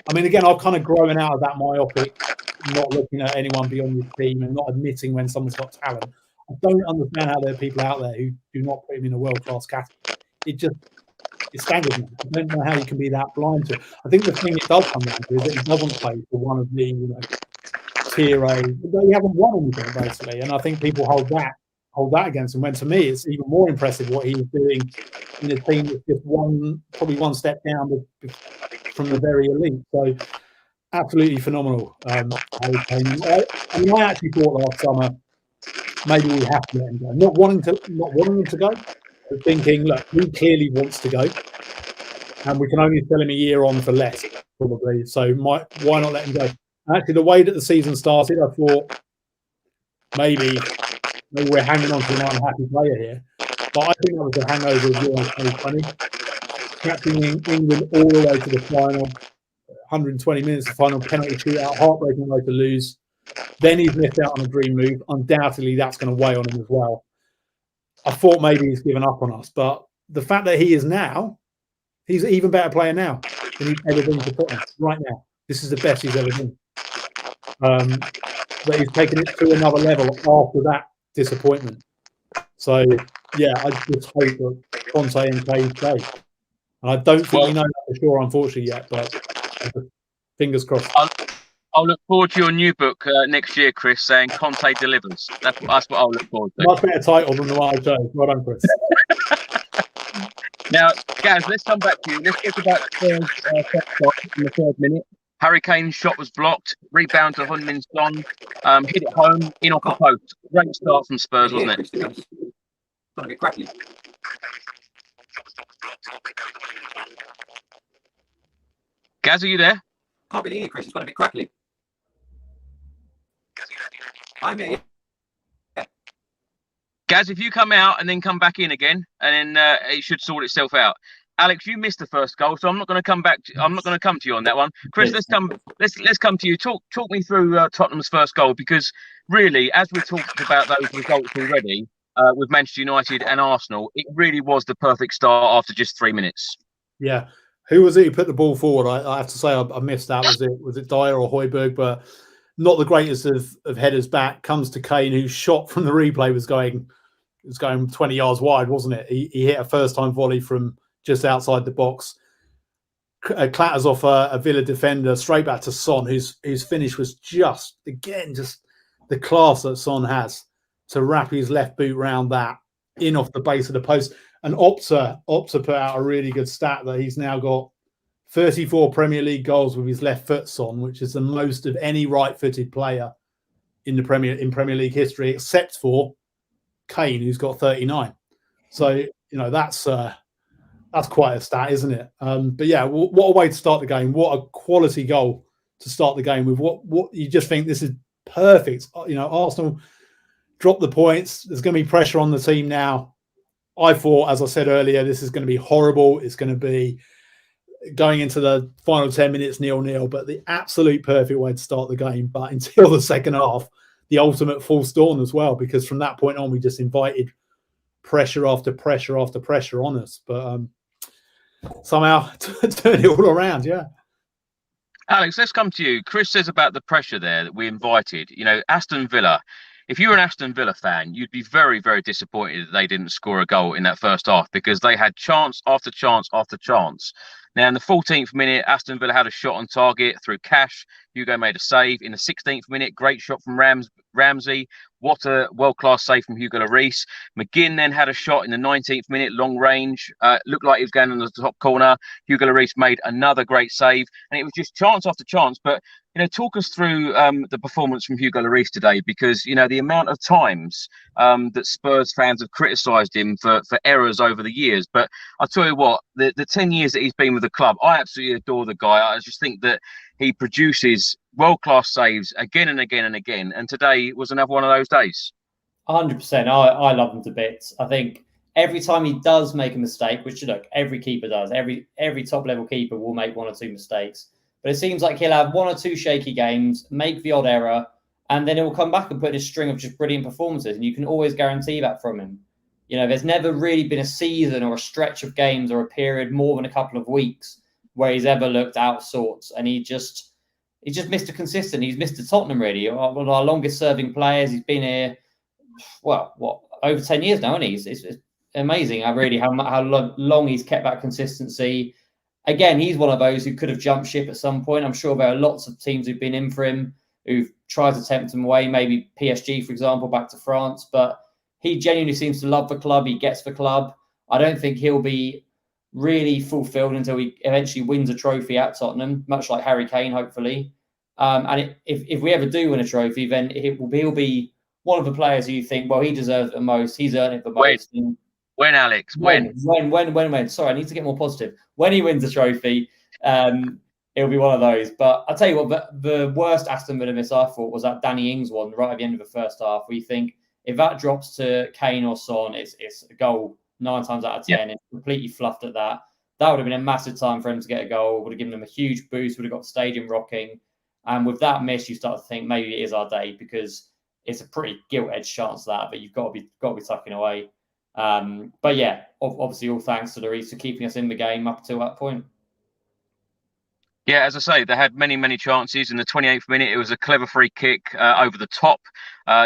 Again, I've kind of grown out of that myopic, not looking at anyone beyond your team and not admitting when someone's got talent. I don't understand how there are people out there who do not put him in a world-class category. It staggers me. I don't know how you can be that blind to it. I think the thing it does come down to is that he doesn't play for one of the tier A. He hasn't won anything, basically. And I think people hold that hold that against him. When to me, it's even more impressive what he's doing in a team that's just probably one step down from the very elite. So absolutely phenomenal. I actually thought last summer maybe we have to let him go. Not wanting him to go, but thinking, look, he clearly wants to go, and we can only sell him a year on for less, probably. So why not let him go? Actually, the way that the season started, I thought maybe we're hanging on to an unhappy player here. But I think that was a hangover of Euro 2020. Captaining England all the way to the final, 120 minutes of final, penalty shootout, heartbreaking way to lose. Then he's missed out on a dream move. Undoubtedly, that's going to weigh on him as well. I thought maybe he's given up on us. But the fact that he is now, he's an even better player now than he's ever been for Tottenham right now. This is the best he's ever been. But he's taken it to another level after that disappointment. So, yeah, I just hope that Conte and Kay stay. And I don't think we know that for sure, unfortunately, yet. But fingers crossed. I'll look forward to your new book next year, Chris, saying Conte delivers. That's what I'll look forward to. Much better title than the one I chose. Well done, Chris. Now, Gaz, let's come back to you. Let's talk about Spurs in the third minute. Harry Kane's shot was blocked. Rebound to Heung-min Son. Hit it home, in off the post. Great start from Spurs, wasn't it? Gonna get crackly. Gaz, are you there? Can't really hear, Chris. It's got a bit crackly. I'm here. Gaz, if you come out and then come back in again, and then it should sort itself out. Alex, you missed the first goal, so I'm not going to come back. I'm not going to come to you on that one. Chris, let's come to you. Talk me through Tottenham's first goal, because really, as we talked about those results already with Manchester United and Arsenal, it really was the perfect start after just 3 minutes. Yeah, who was it who put the ball forward? I have to say I missed that. Was it Dyer or Højbjerg? But not the greatest of headers back. Comes to Kane, whose shot from the replay was going 20 yards wide, wasn't it? He hit a first time volley from just outside the box, clatters off a Villa defender straight back to Son, whose finish was just the class that Son has to wrap his left boot round that in off the base of the post. And Opta put out a really good stat that he's now got 34 Premier League goals with his left foot, Son, which is the most of any right-footed player in Premier League history, except for Kane, who's got 39. So that's quite a stat, isn't it? But yeah, what a way to start the game. What a quality goal to start the game with. What you just think this is perfect. Arsenal drop the points. There's going to be pressure on the team now. I thought, as I said earlier, this is going to be horrible. It's going to be going into the final 10 minutes 0-0, but the absolute perfect way to start the game. But until the second half, the ultimate false dawn as well, because from that point on, we just invited pressure after pressure after pressure on us. But somehow turn it all around, yeah. Alex, let's come to you. Chris says about the pressure there that we invited. Aston Villa, if you were an Aston Villa fan, you'd be very, very disappointed that they didn't score a goal in that first half, because they had chance after chance after chance. Now, in the 14th minute, Aston Villa had a shot on target through Cash. Hugo made a save. In the 16th minute, great shot from Ramsey. What a world-class save from Hugo Lloris. McGinn then had a shot in the 19th minute, long range. Looked like he was going in the top corner. Hugo Lloris made another great save. And it was just chance after chance. But, talk us through the performance from Hugo Lloris today, because, the amount of times that Spurs fans have criticised him for errors over the years. But I'll tell you what, the 10 years that he's been with the club, I absolutely adore the guy. I just think that he produces world-class saves again and again and again. And today was another one of those days. 100%. I love him to bits. I think every time he does make a mistake, which, look, every keeper does, every top-level keeper will make one or two mistakes. But it seems like he'll have one or two shaky games, make the odd error, and then he'll come back and put in a string of just brilliant performances. And you can always guarantee that from him. There's never really been a season or a stretch of games or a period more than a couple of weeks where he's ever looked out of sorts. And he's just Mr. Consistent. He's Mr. Tottenham, really. One of our longest serving players. He's been here, over 10 years now, hasn't he? It's amazing how long he's kept that consistency. Again, he's one of those who could have jumped ship at some point. I'm sure there are lots of teams who've been in for him, who've tried to tempt him away, maybe PSG, for example, back to France. But he genuinely seems to love the club. He gets the club. I don't think he'll be really fulfilled until he eventually wins a trophy at Tottenham, much like Harry Kane, hopefully. And if we ever do win a trophy, then he'll be one of the players who you think, well, he deserves it the most. He's earned it the most. When, Alex? When? Sorry, I need to get more positive. When he wins a trophy, it'll be one of those. But I'll tell you what, the worst Aston Villa miss I thought was that Danny Ings one right at the end of the first half, where you think if that drops to Kane or Son, it's a goal 9 times out of 10. It's completely fluffed at that. That would have been a massive time for him to get a goal. Would have given them a huge boost. Would have got the stadium rocking. And with that miss, you start to think maybe it is our day, because it's a pretty gilt-edged chance that you've got to be tucking away. But yeah, obviously all thanks to Lloris for keeping us in the game up until that point. Yeah, as I say, they had many, many chances. In the 28th minute, it was a clever free kick over the top.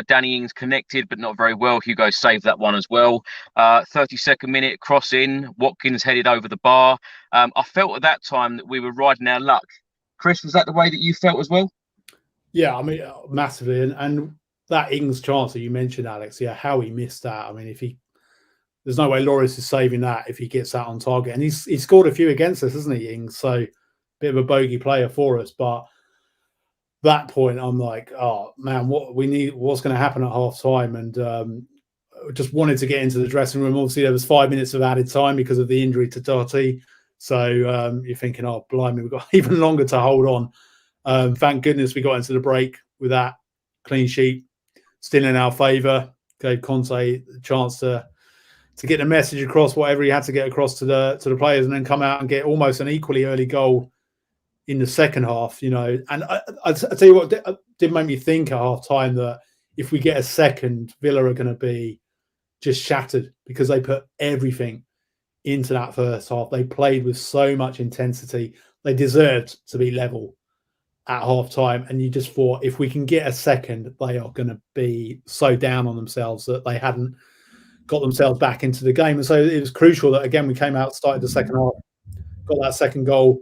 Danny Ings connected, but not very well. Hugo saved that one as well. 32nd minute, cross in. Watkins headed over the bar. I felt at that time that we were riding our luck. Chris, was that the way that you felt as well? Yeah, I mean, massively. And that Ings chance that you mentioned, Alex, yeah, how he missed that. I mean, there's no way Lloris is saving that if he gets that on target. And he's scored a few against us, hasn't he, Ings? So bit of a bogey player for us. But that point, I'm like, oh man, what's going to happen at half time? And just wanted to get into the dressing room. Obviously, there was 5 minutes of added time because of the injury to Doherty. So you're thinking, oh, blimey, we've got even longer to hold on. Thank goodness we got into the break with that clean sheet still in our favour. Gave Conte the chance to get the message across, whatever he had to get across to the players, and then come out and get almost an equally early goal in the second half. And I tell you what did make me think at half time that if we get a second, Villa are going to be just shattered, because they put everything into that first half. They played with so much intensity. They deserved to be level at half time. And you just thought, if we can get a second, they are going to be so down on themselves that they hadn't got themselves back into the game. And so it was crucial that, again, we came out, started the second half, got that second goal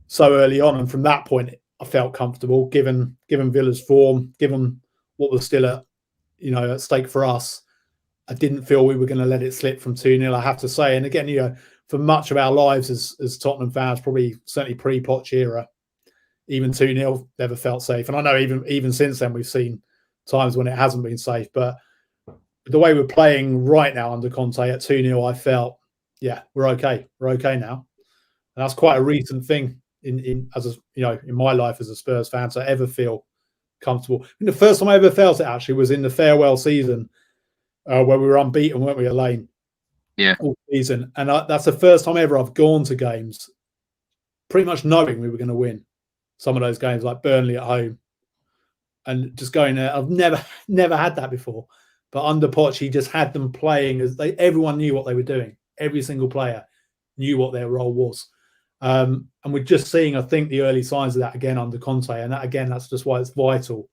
so early on. And from that point, I felt comfortable, given Villa's form, given what was still at stake for us. I didn't feel we were going to let it slip from 2-0, I have to say. And again, for much of our lives as Tottenham fans, probably certainly pre-Poch era, even 2-0 never felt safe. And I know even since then we've seen times when it hasn't been safe. But the way we're playing right now under Conte at 2-0, I felt, yeah, we're okay. We're okay now. And that's quite a recent thing in my life as a Spurs fan to ever feel comfortable. And the first time I ever felt it actually was in the farewell season, where we were unbeaten, weren't we, Elaine? Yeah. All season. And that's the first time ever I've gone to games pretty much knowing we were going to win some of those games, like Burnley at home. And just going there, I've never had that before. But under Poch, he just had them playing as everyone knew what they were doing. Every single player knew what their role was. And we're just seeing, I think, the early signs of that again under Conte. And that's just why it's vital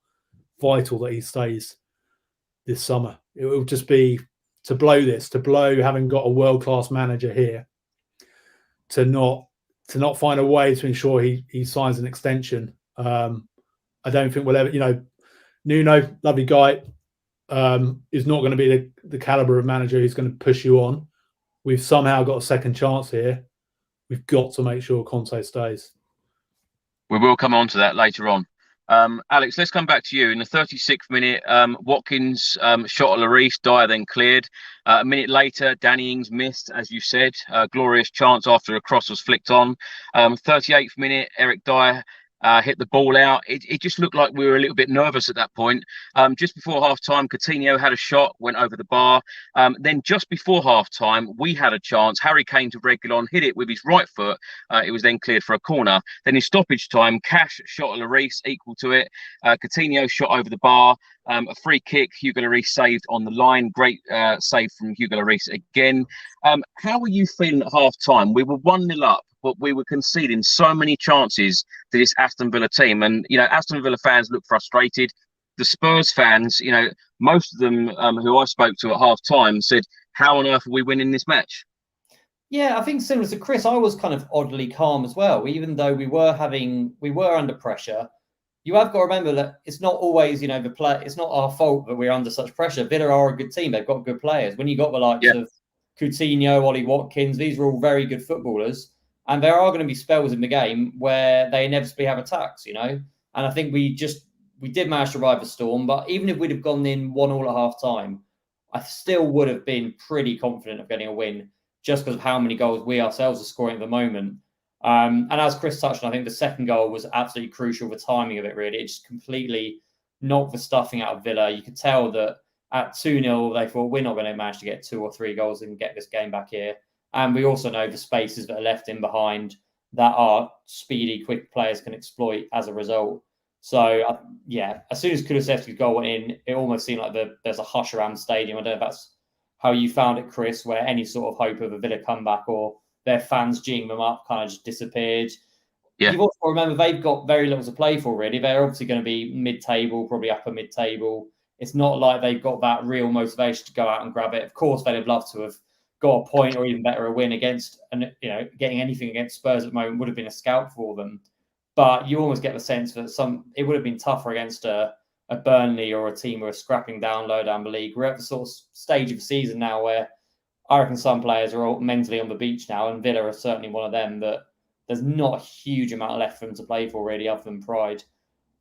that he stays this summer. It will just be to blow having got a world-class manager here, to not find a way to ensure he signs an extension. I don't think we'll ever, Nuno, lovely guy, is not going to be the caliber of manager who's going to push you on. We've somehow got a second chance here. We've got to make sure Conte stays. We will come on to that later on. Alex, let's come back to you. In the 36th minute, Watkins shot at Lloris, Dyer then cleared. A minute later, Danny Ings missed, as you said. Glorious chance after a cross was flicked on. 38th minute, Eric Dyer hit the ball out. It just looked like we were a little bit nervous at that point. Just before half-time, Coutinho had a shot, went over the bar. Then just before half-time, we had a chance. Harry Kane to Reguilon, hit it with his right foot. It was then cleared for a corner. Then in stoppage time, Cash shot at Lloris, equal to it. Coutinho shot over the bar. A free kick, Hugo Lloris saved on the line. Great save from Hugo Lloris again. How were you feeling at half-time? We were 1-0 up, but we were conceding so many chances to this Aston Villa team. And, Aston Villa fans look frustrated. The Spurs fans, most of them who I spoke to at half-time said, how on earth are we winning this match? Yeah, I think similar to Chris, I was kind of oddly calm as well. Even though we were under pressure, you have got to remember that it's not always, you know, it's not our fault that we're under such pressure. Villa are a good team. They've got good players. When you got the likes of Coutinho, Ollie Watkins, these are all very good footballers. And there are going to be spells in the game where they inevitably have attacks, you know. And I think we did manage to ride the storm. But even if we'd have gone in 1-1 at half time, I still would have been pretty confident of getting a win just because of how many goals we ourselves are scoring at the moment. And as Chris touched on, I think the second goal was absolutely crucial. The timing of it, really, it just completely knocked the stuffing out of Villa. You could tell that at 2-0, they thought we're not going to manage to get 2 or 3 goals and get this game back here. And we also know the spaces that are left in behind that our speedy, quick players can exploit as a result. So, yeah, as soon as Kulusevski's goal went in, it almost seemed like there's a hush around the stadium. I don't know if that's how you found it, Chris, where any sort of hope of a Villa comeback or their fans geeing them up kind of just disappeared. Yeah. You've also got to remember they've got very little to play for, really. They're obviously going to be mid-table, probably upper mid-table. It's not like they've got that real motivation to go out and grab it. Of course, they'd have loved to have got a point or even better a win against, and you know, getting anything against Spurs at the moment would have been a scalp for them. But you almost get the sense that it would have been tougher against a Burnley or a team who are scrapping down low down the league. We're at the sort of stage of the season now where I reckon some players are all mentally on the beach now, and Villa are certainly one of them, that there's not a huge amount left for them to play for, really, other than pride.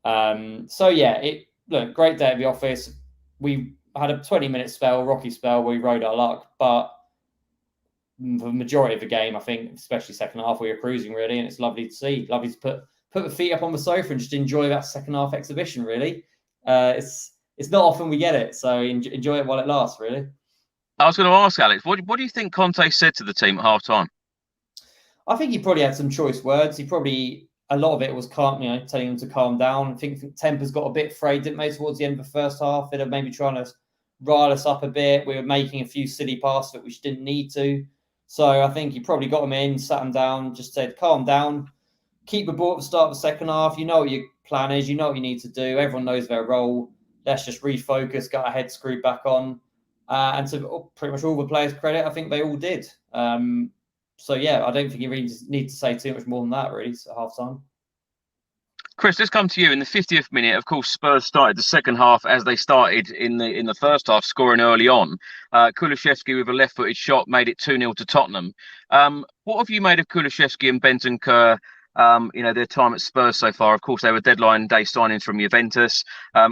So, yeah, look, great day at the office. We had a 20-minute spell, rocky spell, where we rode our luck, but the majority of the game, I think, especially second half, we were cruising, really, and it's lovely to see. Lovely to put the feet up on the sofa and just enjoy that second half exhibition, really. It's not often we get it, so enjoy it while it lasts, really. I was going to ask, Alex, what do you think Conte said to the team at half time? I think he probably had some choice words. A lot of it was telling them to calm down. I think temper's got a bit frayed, didn't they, towards the end of the first half? They're maybe trying to rile us up a bit. We were making a few silly passes that we didn't need to. So I think he probably got them in, sat them down, just said, calm down, keep the ball at the start of the second half. You know what your plan is. You know what you need to do. Everyone knows their role. Let's just refocus, get our head screwed back on. And to pretty much all the players' credit, I think they all did. So, yeah, I don't think you really need to say too much more than that, really, at half-time. Chris, let's come to you. In the 50th minute, of course, Spurs started the second half as they started in the first half, scoring early on. Kulusevski with a left-footed shot made it 2-0 to Tottenham. What have you made of Kulusevski and Bentancur, their time at Spurs so far? Of course, they were deadline day signings from Juventus.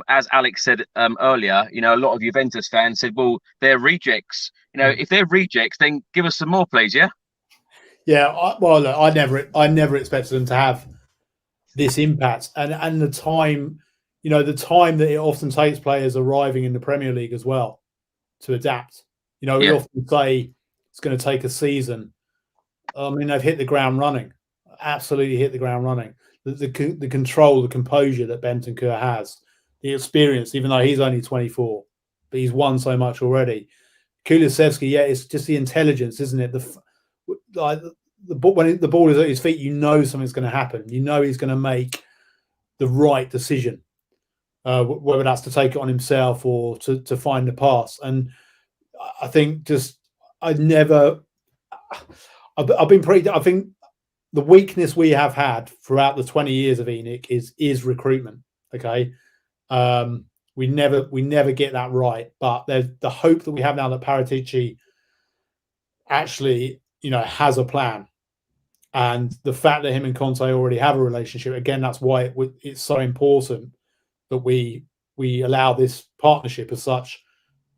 As Alex said earlier, a lot of Juventus fans said, well, they're rejects. If they're rejects, then give us some more, please, yeah? Yeah, I never expected them to have this impact, and the time that it often takes players arriving in the Premier League as well to adapt. We often say it's going to take a season. I mean, they've hit the ground running, absolutely hit the ground running. The control, the composure that Bentancur has, the experience, even though he's only 24, but he's won so much already. Kulusevski, yeah, it's just the intelligence, isn't it? When the ball is at his feet, something's going to happen. He's going to make the right decision, whether that's to take it on himself or to find the pass. And I think I think the weakness we have had throughout the 20 years of ENIC is recruitment. Okay, we never get that right. But there's the hope that we have now that Paratici actually has a plan, and the fact that him and Conte already have a relationship, again, that's why it's so important that we allow this partnership as such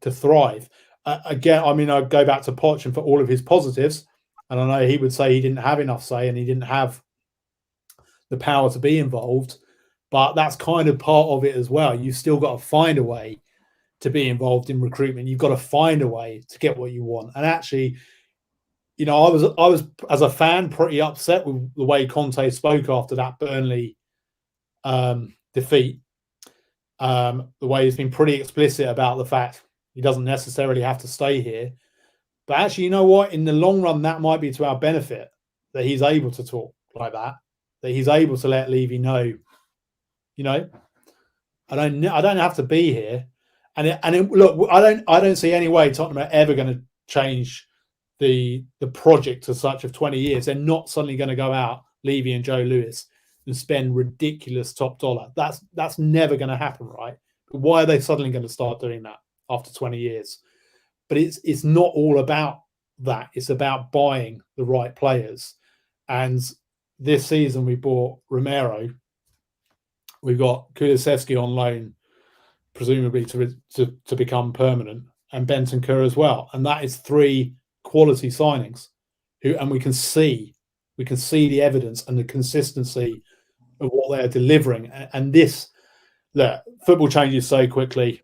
to thrive. Again, I mean, I go back to Poch and for all of his positives, and I know he would say he didn't have enough say and he didn't have the power to be involved, but that's kind of part of it as well. You've still got to find a way to be involved in recruitment. You've got to find a way to get what you want. And actually, I was as a fan pretty upset with the way Conte spoke after that Burnley defeat. The way he's been pretty explicit about the fact he doesn't necessarily have to stay here. But actually, you know what? In the long run, that might be to our benefit that he's able to talk like that he's able to let Levy know, I don't have to be here. Look, I don't see any way Tottenham are ever going to change the project to such of 20 years. They're not suddenly going to go out, Levy and Joe Lewis. and spend ridiculous top dollar. That's never going to happen, right? But why are they suddenly going to start doing that after 20 years? But it's not all about that. It's about buying the right players. And this season we bought Romero. We've got Kulusevski on loan, presumably to become permanent, and Bentancur as well. And that is 3 quality signings. And we can see the evidence and the consistency of what they're delivering. And this, look, football changes so quickly.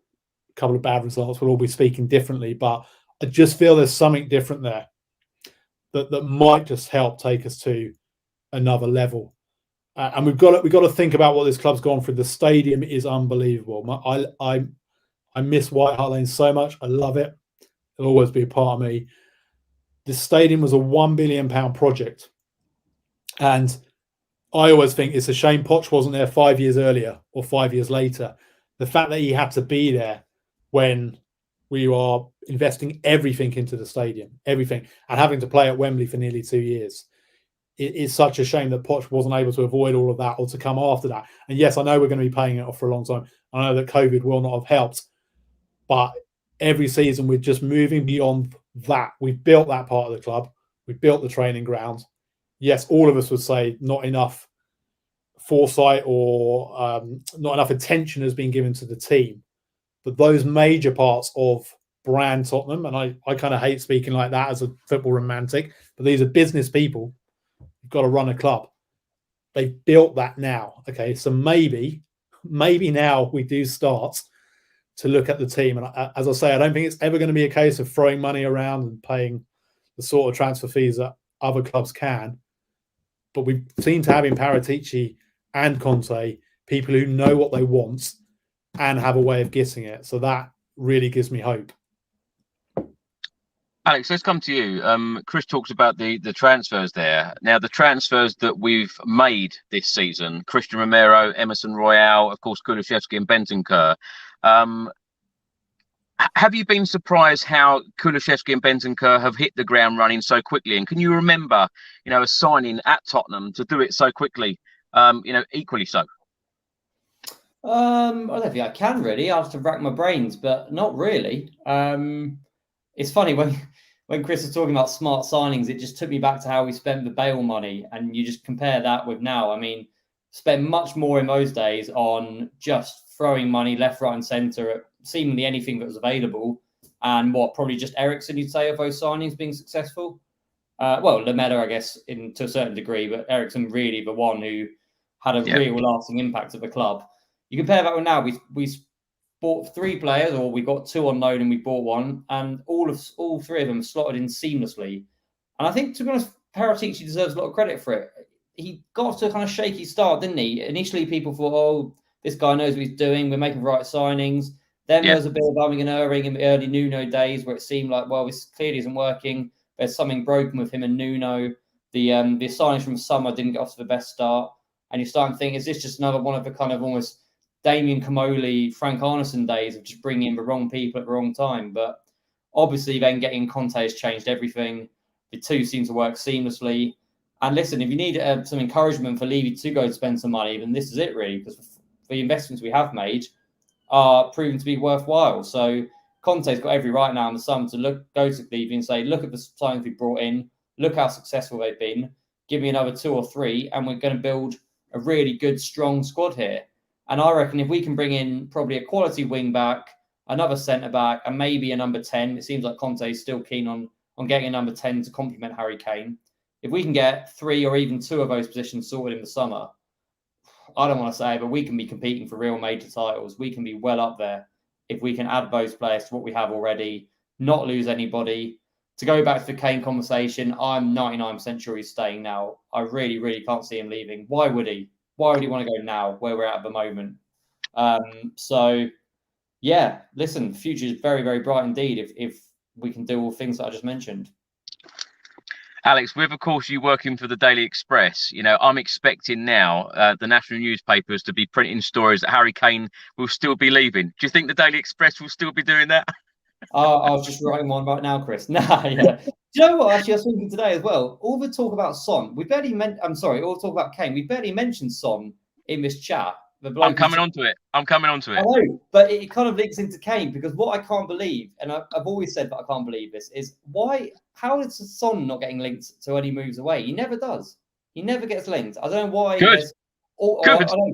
A couple of bad results, we'll all be speaking differently, but I just feel there's something different there that might just help take us to another level. And we've got to think about what this club's gone through. The stadium is unbelievable. I miss White Hart Lane so much. I love it. It'll always be a part of me. This stadium was a £1 billion project. And I always think it's a shame Poch wasn't there 5 years earlier or 5 years later. The fact that he had to be there when we are investing everything into the stadium, everything, and having to play at Wembley for nearly 2 years. It is such a shame that Poch wasn't able to avoid all of that or to come after that. And yes, I know we're going to be paying it off for a long time. I know that COVID will not have helped. But every season, we're just moving beyond that. We've built that part of the club. We've built the training ground. Yes, all of us would say not enough foresight or not enough attention has been given to the team. But those major parts of brand Tottenham, and I kind of hate speaking like that as a football romantic, but these are business people. You've got to run a club. They've built that now. Okay, so maybe now we do start to look at the team. And as I say, I don't think it's ever going to be a case of throwing money around and paying the sort of transfer fees that other clubs can. But we seem to have in Paratici and Conte people who know what they want and have a way of getting it. So that really gives me hope. Alex, let's come to you. Chris talks about the transfers there. Now, the transfers that we've made this season, Christian Romero, Emerson Royale, of course, Kulusevski and Bentancur. Have you been surprised how Kulusevski and Bentancur have hit the ground running so quickly? And can you remember, a signing at Tottenham to do it so quickly, equally so? I don't think I can really. I have to rack my brains, but not really. It's funny when Chris was talking about smart signings, it just took me back to how we spent the Bale money, and you just compare that with now. I mean, spent much more in those days on just throwing money left, right, and centre at seemingly anything that was available, and probably just Eriksen, you'd say, of those signings being successful. Well, Lamela, I guess, to a certain degree, but Eriksen really the one who had a real lasting impact at the club. You compare that with now, we bought 3 players, or we got 2 on loan and we bought 1, and all 3 of them slotted in seamlessly. And I think, to be honest, Paratici deserves a lot of credit for it. He got off to a kind of shaky start, didn't he? Initially, people thought, oh, this guy knows what he's doing, we're making the right signings. Then there was a bit of umming and erring in the early Nuno days where it seemed like, well, this clearly isn't working. There's something broken with him and Nuno. The signings from summer didn't get off to the best start. And you're starting to think, is this just another one of the kind of almost Damien Comoli, Frank Arneson days of just bringing in the wrong people at the wrong time? But obviously then getting Conte has changed everything. The 2 seem to work seamlessly. And listen, if you need some encouragement for Levy to go to spend some money, then this is it really, because the investments we have made are proven to be worthwhile. So Conte's got every right now in the summer to go to Levy and say, look at the signings we brought in, look how successful they've been, give me another 2 or 3, and we're going to build a really good, strong squad here. And I reckon if we can bring in probably a quality wing back, another centre back, and maybe a number 10, it seems like Conte is still keen on getting a number 10 to complement Harry Kane. If we can get 3 or even 2 of those positions sorted in the summer, I don't want to say, but we can be competing for real major titles. We can be well up there if we can add those players to what we have already, not lose anybody. To go back to the Kane conversation, I'm 99% sure he's staying now. I really, really can't see him leaving. Why would he? Why would he want to go now, where we're at the moment? So, yeah, listen, the future is very, very bright indeed if we can do all things that I just mentioned. Alex, with, of course, you working for the Daily Express, I'm expecting now the national newspapers to be printing stories that Harry Kane will still be leaving. Do you think the Daily Express will still be doing that? I was just writing one right now, Chris. Nah, yeah. Do you know what? Actually, I was thinking today as well. All the talk about Son, we barely I'm sorry, all the talk about Kane, we barely mentioned Son in this chat. I'm coming onto it. I'm coming onto it. I know, but it kind of links into Kane because what I can't believe, and I've always said that I can't believe this, is how is Son not getting linked to any moves away? He never does. He never gets linked. I don't know why. Good.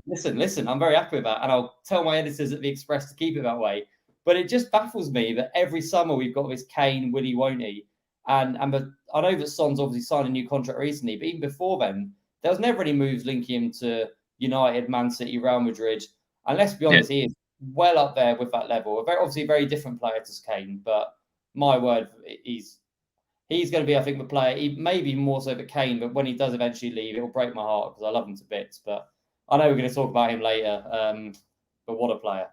Listen, I'm very happy with that, and I'll tell my editors at the Express to keep it that way. But it just baffles me that every summer we've got this Kane, will he, won't he? And I know that Son's obviously signed a new contract recently, but even before then, there was never any moves linking him to United, Man City, Real Madrid. And let's be honest, he is well up there with that level. Obviously a very different player to Kane, but my word, he's going to be, I think, the player, maybe more so than Kane, but when he does eventually leave, it will break my heart because I love him to bits. But I know we're going to talk about him later, but what a player.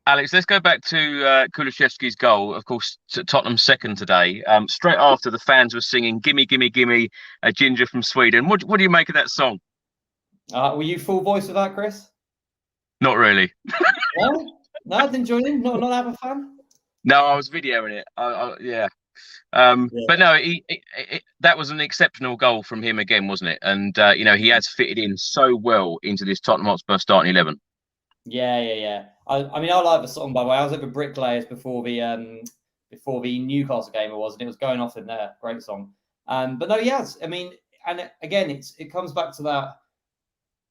Alex, let's go back to Kulusevski's goal, of course, to Tottenham's second today. Straight after, the fans were singing, "Gimme, gimme, gimme, a ginger from Sweden." What do you make of that song? Were you full voice with that, Chris? Not really. No, didn't join in? Not that a fan? No, I was videoing it. Yeah. But no, that was an exceptional goal from him again, wasn't it? And, he has fitted in so well into this Tottenham Hotspur starting 11. Yeah. I mean, I like the song, by the way. I was at the Bricklayers before the Newcastle game and it was going off in there. Great song. But no, yes. I mean, and again, it comes back to that.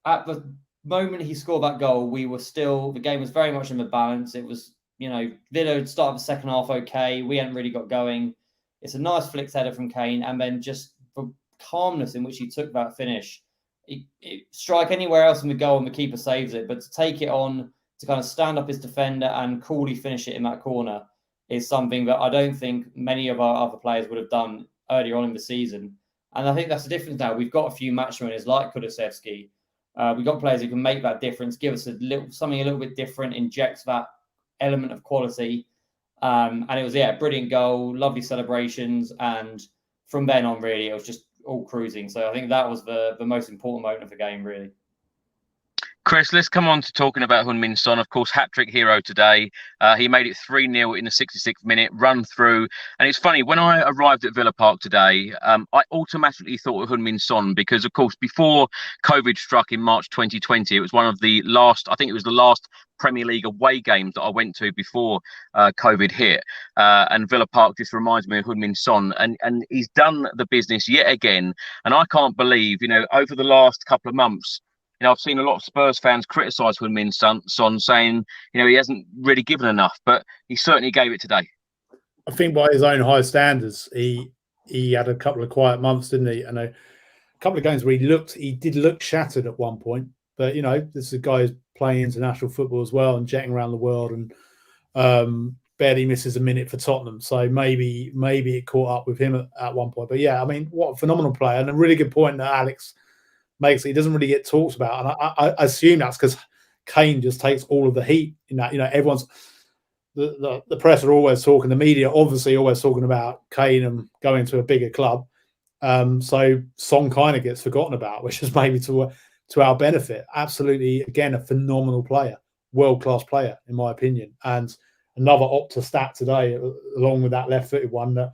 At the moment he scored that goal, the game was very much in the balance. It was, Villa had started the second half okay. We hadn't really got going. It's a nice flick header from Kane, and then just the calmness in which he took that finish. It strike anywhere else in the goal and the keeper saves it, but to take it on, to kind of stand up his defender and coolly finish it in that corner is something that I don't think many of our other players would have done earlier on in the season. And I think that's the difference now. We've got a few match winners like Kulusevski. We've got players who can make that difference, give us something a little bit different, injects that element of quality. And it was, brilliant goal, lovely celebrations. And from then on, really, it was just all cruising. So I think that was the most important moment of the game, really. Chris, let's come on to talking about Heung-min Son. Of course, hat-trick hero today. He made it 3-0 in the 66th minute, run through. And it's funny, when I arrived at Villa Park today, I automatically thought of Heung-min Son because, of course, before COVID struck in March 2020, it was one of the last, I think it was the last Premier League away games that I went to before COVID hit. And Villa Park just reminds me of Heung-min Son. And he's done the business yet again. And I can't believe, over the last couple of months, I've seen a lot of Spurs fans criticise Heung-min Son, saying, he hasn't really given enough, but he certainly gave it today. I think by his own high standards, he had a couple of quiet months, didn't he? And a couple of games where he did look shattered at one point. But, this is a guy who's playing international football as well and jetting around the world and barely misses a minute for Tottenham. So maybe it caught up with him at one point. But, yeah, I mean, what a phenomenal player. And a really good point that Alex makes. He doesn't really get talked about, and I assume that's because Kane just takes all of the heat in that. Everyone's the press are always talking, the media obviously always talking about Kane and going to a bigger club. So Son kind of gets forgotten about, which is maybe to our benefit. Absolutely, again, a phenomenal player, world-class player in my opinion. And another Opta stat today, along with that left-footed one, that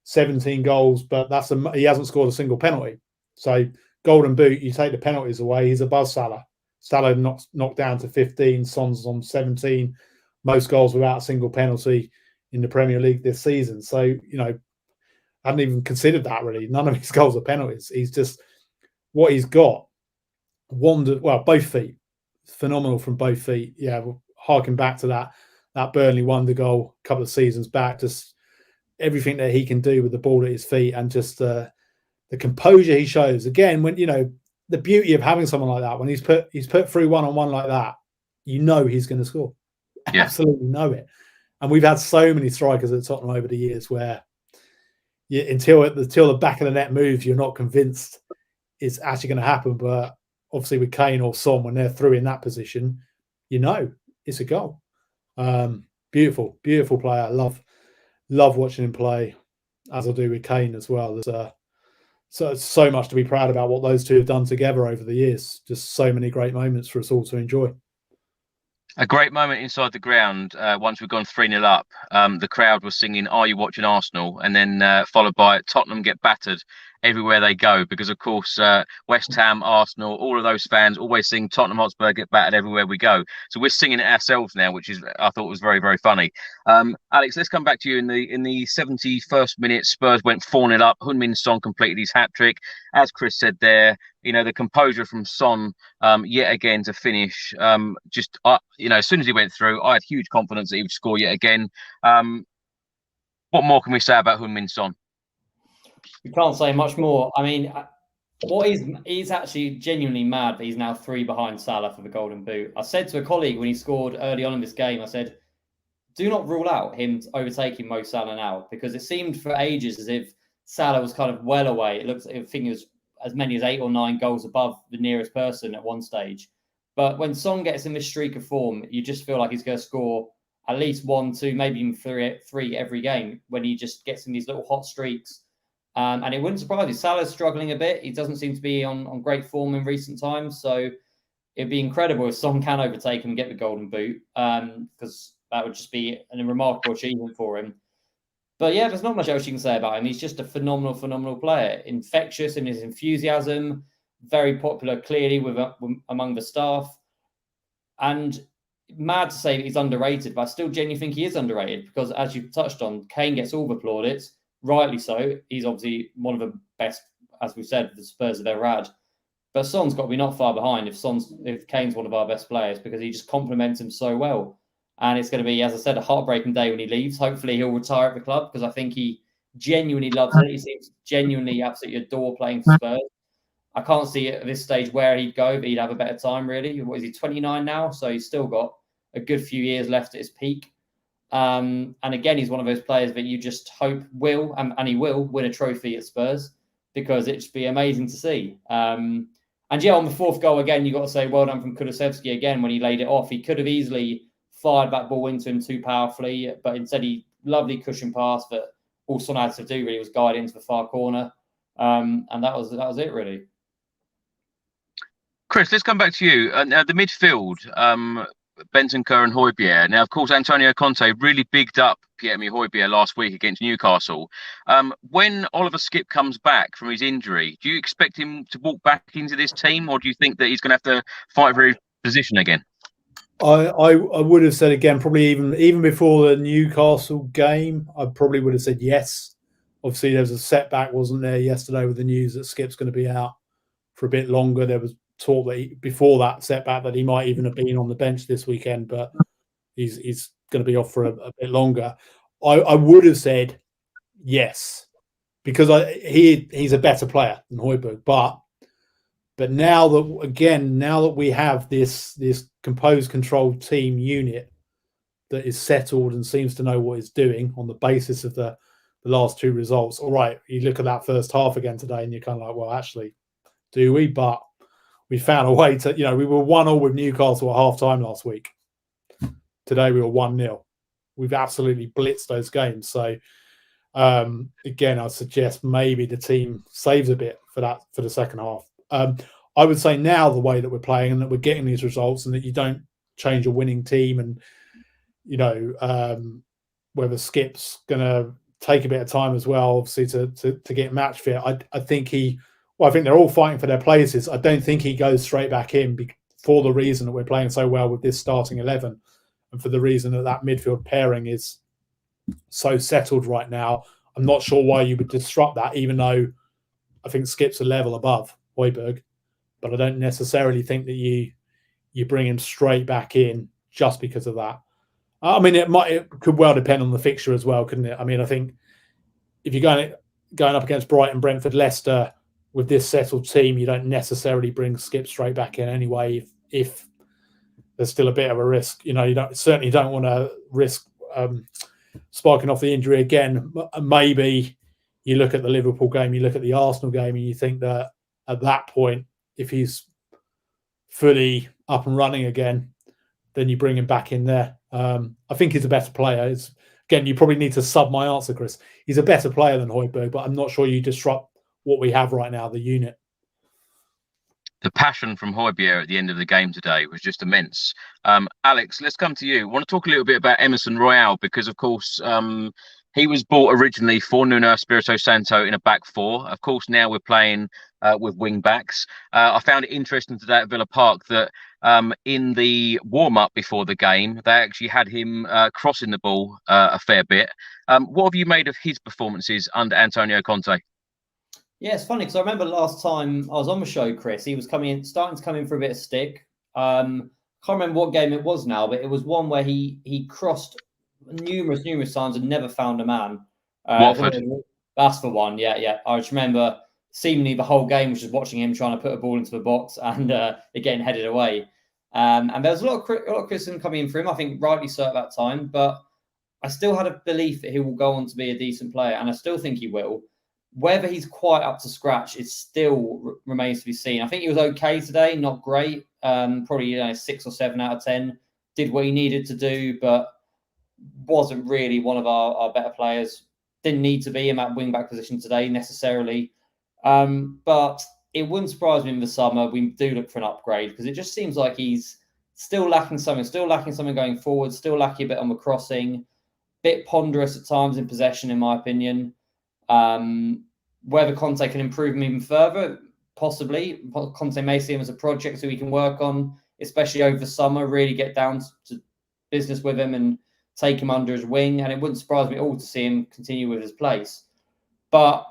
17 goals, but he hasn't scored a single penalty. So Golden Boot, you take the penalties away, he's above Salah. Salah knocked down to 15, Son's on 17, most goals without a single penalty in the Premier League this season. So, I hadn't even considered that really. None of his goals are penalties. He's just, what he's got, both feet, phenomenal from both feet. Yeah, we'll harken back to that Burnley wonder goal a couple of seasons back, just everything that he can do with the ball at his feet and just the composure he shows. Again, when the beauty of having someone like that, when he's put through one-on-one like that, he's going to score. Yeah. Absolutely know it. And we've had so many strikers at Tottenham over the years where until the back of the net moves, you're not convinced it's actually going to happen. But obviously with Kane or Son, when they're through in that position, it's a goal. Beautiful player. Love watching him play, as I do with Kane as well. There's so much to be proud about what those two have done together over the years. Just so many great moments for us all to enjoy. A great moment inside the ground once we've gone 3-0 up. The crowd was singing, "Are you watching Arsenal?" And then followed by Tottenham get battered everywhere they go, because of course West Ham, Arsenal, all of those fans always sing Tottenham Hotspur get battered everywhere we go. So we're singing it ourselves now, which is, I thought, was very, very funny. Alex, let's come back to you. In the 71st minute, Spurs went 4-0 up. Heung-min Son completed his hat trick. As Chris said there, the composure from Son yet again to finish. As soon as he went through, I had huge confidence that he would score yet again. What more can we say about Heung-min Son? We can't say much more. I mean, he's actually genuinely mad that he's now 3 behind Salah for the Golden Boot. I said to a colleague when he scored early on in this game, I said, do not rule out him overtaking Mo Salah now, because it seemed for ages as if Salah was kind of well away. I think it was as many as 8 or 9 goals above the nearest person at one stage. But when Son gets in this streak of form, you just feel like he's going to score at least 1, 2, maybe even 3 every game when he just gets in these little hot streaks. And it wouldn't surprise me. Salah's struggling a bit. He doesn't seem to be on great form in recent times. So it'd be incredible if Son can overtake him and get the Golden Boot, because that would just be a remarkable achievement for him. But yeah, there's not much else you can say about him. He's just a phenomenal, phenomenal player. Infectious in his enthusiasm, very popular, clearly, among the staff. And mad to say that he's underrated, but I still genuinely think he is underrated, because as you've touched on, Kane gets all the plaudits, rightly so. He's obviously one of the best, as we've said, the Spurs have ever had. But Son's got to be not far behind if Kane's one of our best players, because he just complements him so well. And it's going to be, as I said, a heartbreaking day when he leaves. Hopefully he'll retire at the club, because I think he genuinely loves it. He seems genuinely absolutely adore playing for Spurs. I can't see at this stage where he'd go, but he'd have a better time, really. What is he, 29 now? So he's still got a good few years left at his peak. And again, he's one of those players that you just hope will, and he will, win a trophy at Spurs, because it'd just be amazing to see. And yeah, on the 4th goal, again, you've got to say well done from Kulusevski again when he laid it off. He could have easily fired that ball into him too powerfully, but instead he lovely cushion pass that all Son had to do really was guide into the far corner. And that was it, really. Chris, let's come back to you. Now, the midfield, Bentancur and Højbjerg. Now, of course, Antonio Conte really bigged up Pierre-Emile Højbjerg last week against Newcastle. When Oliver Skipp comes back from his injury, do you expect him to walk back into this team, or do you think that he's going to have to fight for his position again? I would have said again, probably even before the Newcastle game, I probably would have said yes. Obviously, there was a setback, wasn't there, yesterday with the news that Skipp's going to be out for a bit longer. There was talk that before that setback that he might even have been on the bench this weekend, but he's going to be off for a bit longer. I would have said yes, because he's a better player than Højbjerg, but now that we have this composed, controlled team unit that is settled and seems to know what it's doing on the basis of the last 2 results. All right, you look at that first half again today and you're kind of like, well, actually, do we? But we found a way to, we were 1-1 with Newcastle at half-time last week. Today we were 1-0. We've absolutely blitzed those games. So, again, I suggest maybe the team saves a bit for the second half. I would say now the way that we're playing and that we're getting these results, and that you don't change a winning team, and whether Skip's going to take a bit of time as well, obviously to get match fit. I think I think they're all fighting for their places. I don't think he goes straight back in for the reason that we're playing so well with this starting 11, and for the reason that midfield pairing is so settled right now. I'm not sure why you would disrupt that, even though I think Skip's a level above Højbjerg, but I don't necessarily think that you bring him straight back in just because of that. I mean, it could well depend on the fixture as well, couldn't it? I mean, I think if you're going up against Brighton, Brentford, Leicester with this settled team, you don't necessarily bring Skipp straight back in anyway. If there's still a bit of a risk, you certainly don't want to risk sparking off the injury again. Maybe you look at the Liverpool game, you look at the Arsenal game, and you think that at that point, if he's fully up and running again, then you bring him back in there. I think he's a better player. Again, you probably need to sub my answer, Chris. He's a better player than Højbjerg, but I'm not sure you disrupt what we have right now, the unit. the passion from Højbjerg at the end of the game today was just immense. Alex, let's come to you. I want to talk a little bit about Emerson Royal because, of course, he was bought originally for Nuno Espirito Santo in a back four. Of course, now we're playing with wing backs. I found it interesting today at Villa Park that in the warm-up before the game, they actually had him crossing the ball a fair bit. What have you made of his performances under Antonio Conte? Yeah, it's funny because I remember last time I was on the show, Chris, he was starting to come in for a bit of stick. Can't remember what game it was now, but it was one where he crossed numerous times and never found a man. Watford. That's the one. Yeah. I just remember seemingly the whole game was just watching him trying to put a ball into the box and it getting headed away. And there was a lot of criticism coming in for him, I think rightly so at that time, but I still had a belief that he will go on to be a decent player, and I still think he will. Whether he's quite up to scratch, it still remains to be seen. I think he was okay today, not great. Probably 6 or 7 out of 10. Did what he needed to do, but wasn't really one of our better players. Didn't need to be in that wing-back position today necessarily. But it wouldn't surprise me in the summer we do look for an upgrade, because it just seems like he's still lacking something going forward, still lacking a bit on the crossing, bit ponderous at times in possession, in my opinion. Whether Conte can improve him even further, possibly. Conte may see him as a project so he can work on, especially over the summer, really get down to business with him and take him under his wing. And it wouldn't surprise me at all to see him continue with his place. But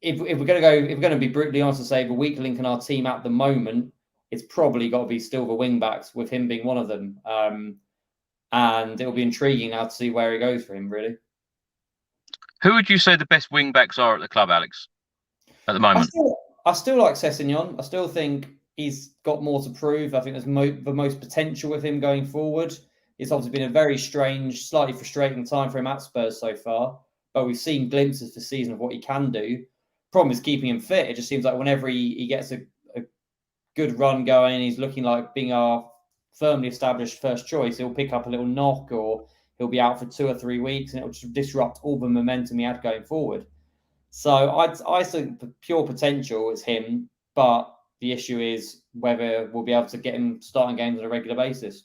if we're going to be brutally honest and say the weak link in our team at the moment, it's probably got to be still the wing backs, with him being one of them. And it'll be intriguing now to see where he goes for him, really. Who would you say the best wing backs are at the club, Alex, at the moment? I still like Sessegnon. I still think he's got more to prove. I think there's the most potential with him going forward. It's obviously been a very strange, slightly frustrating time for him at Spurs so far, but we've seen glimpses this season of what he can do. Problem is keeping him fit. It just seems like whenever he gets a good run going, he's looking like being our firmly established first choice, he'll pick up a little knock, or he'll be out for 2 or 3 weeks, and it'll just disrupt all the momentum he had going forward. So I think the pure potential is him, but the issue is whether we'll be able to get him starting games on a regular basis.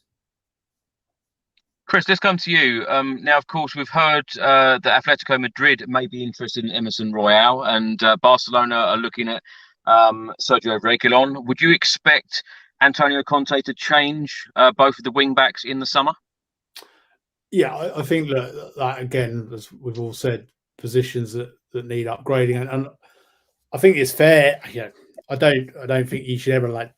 Chris, let's come to you. Now, of course, we've heard that Atletico Madrid may be interested in Emerson Royal, and Barcelona are looking at Sergio Reguilon. Would you expect Antonio Conte to change both of the wing backs in the summer? Yeah, I think that again, as we've all said, positions that need upgrading, and I think it's fair. You know, I don't think you should ever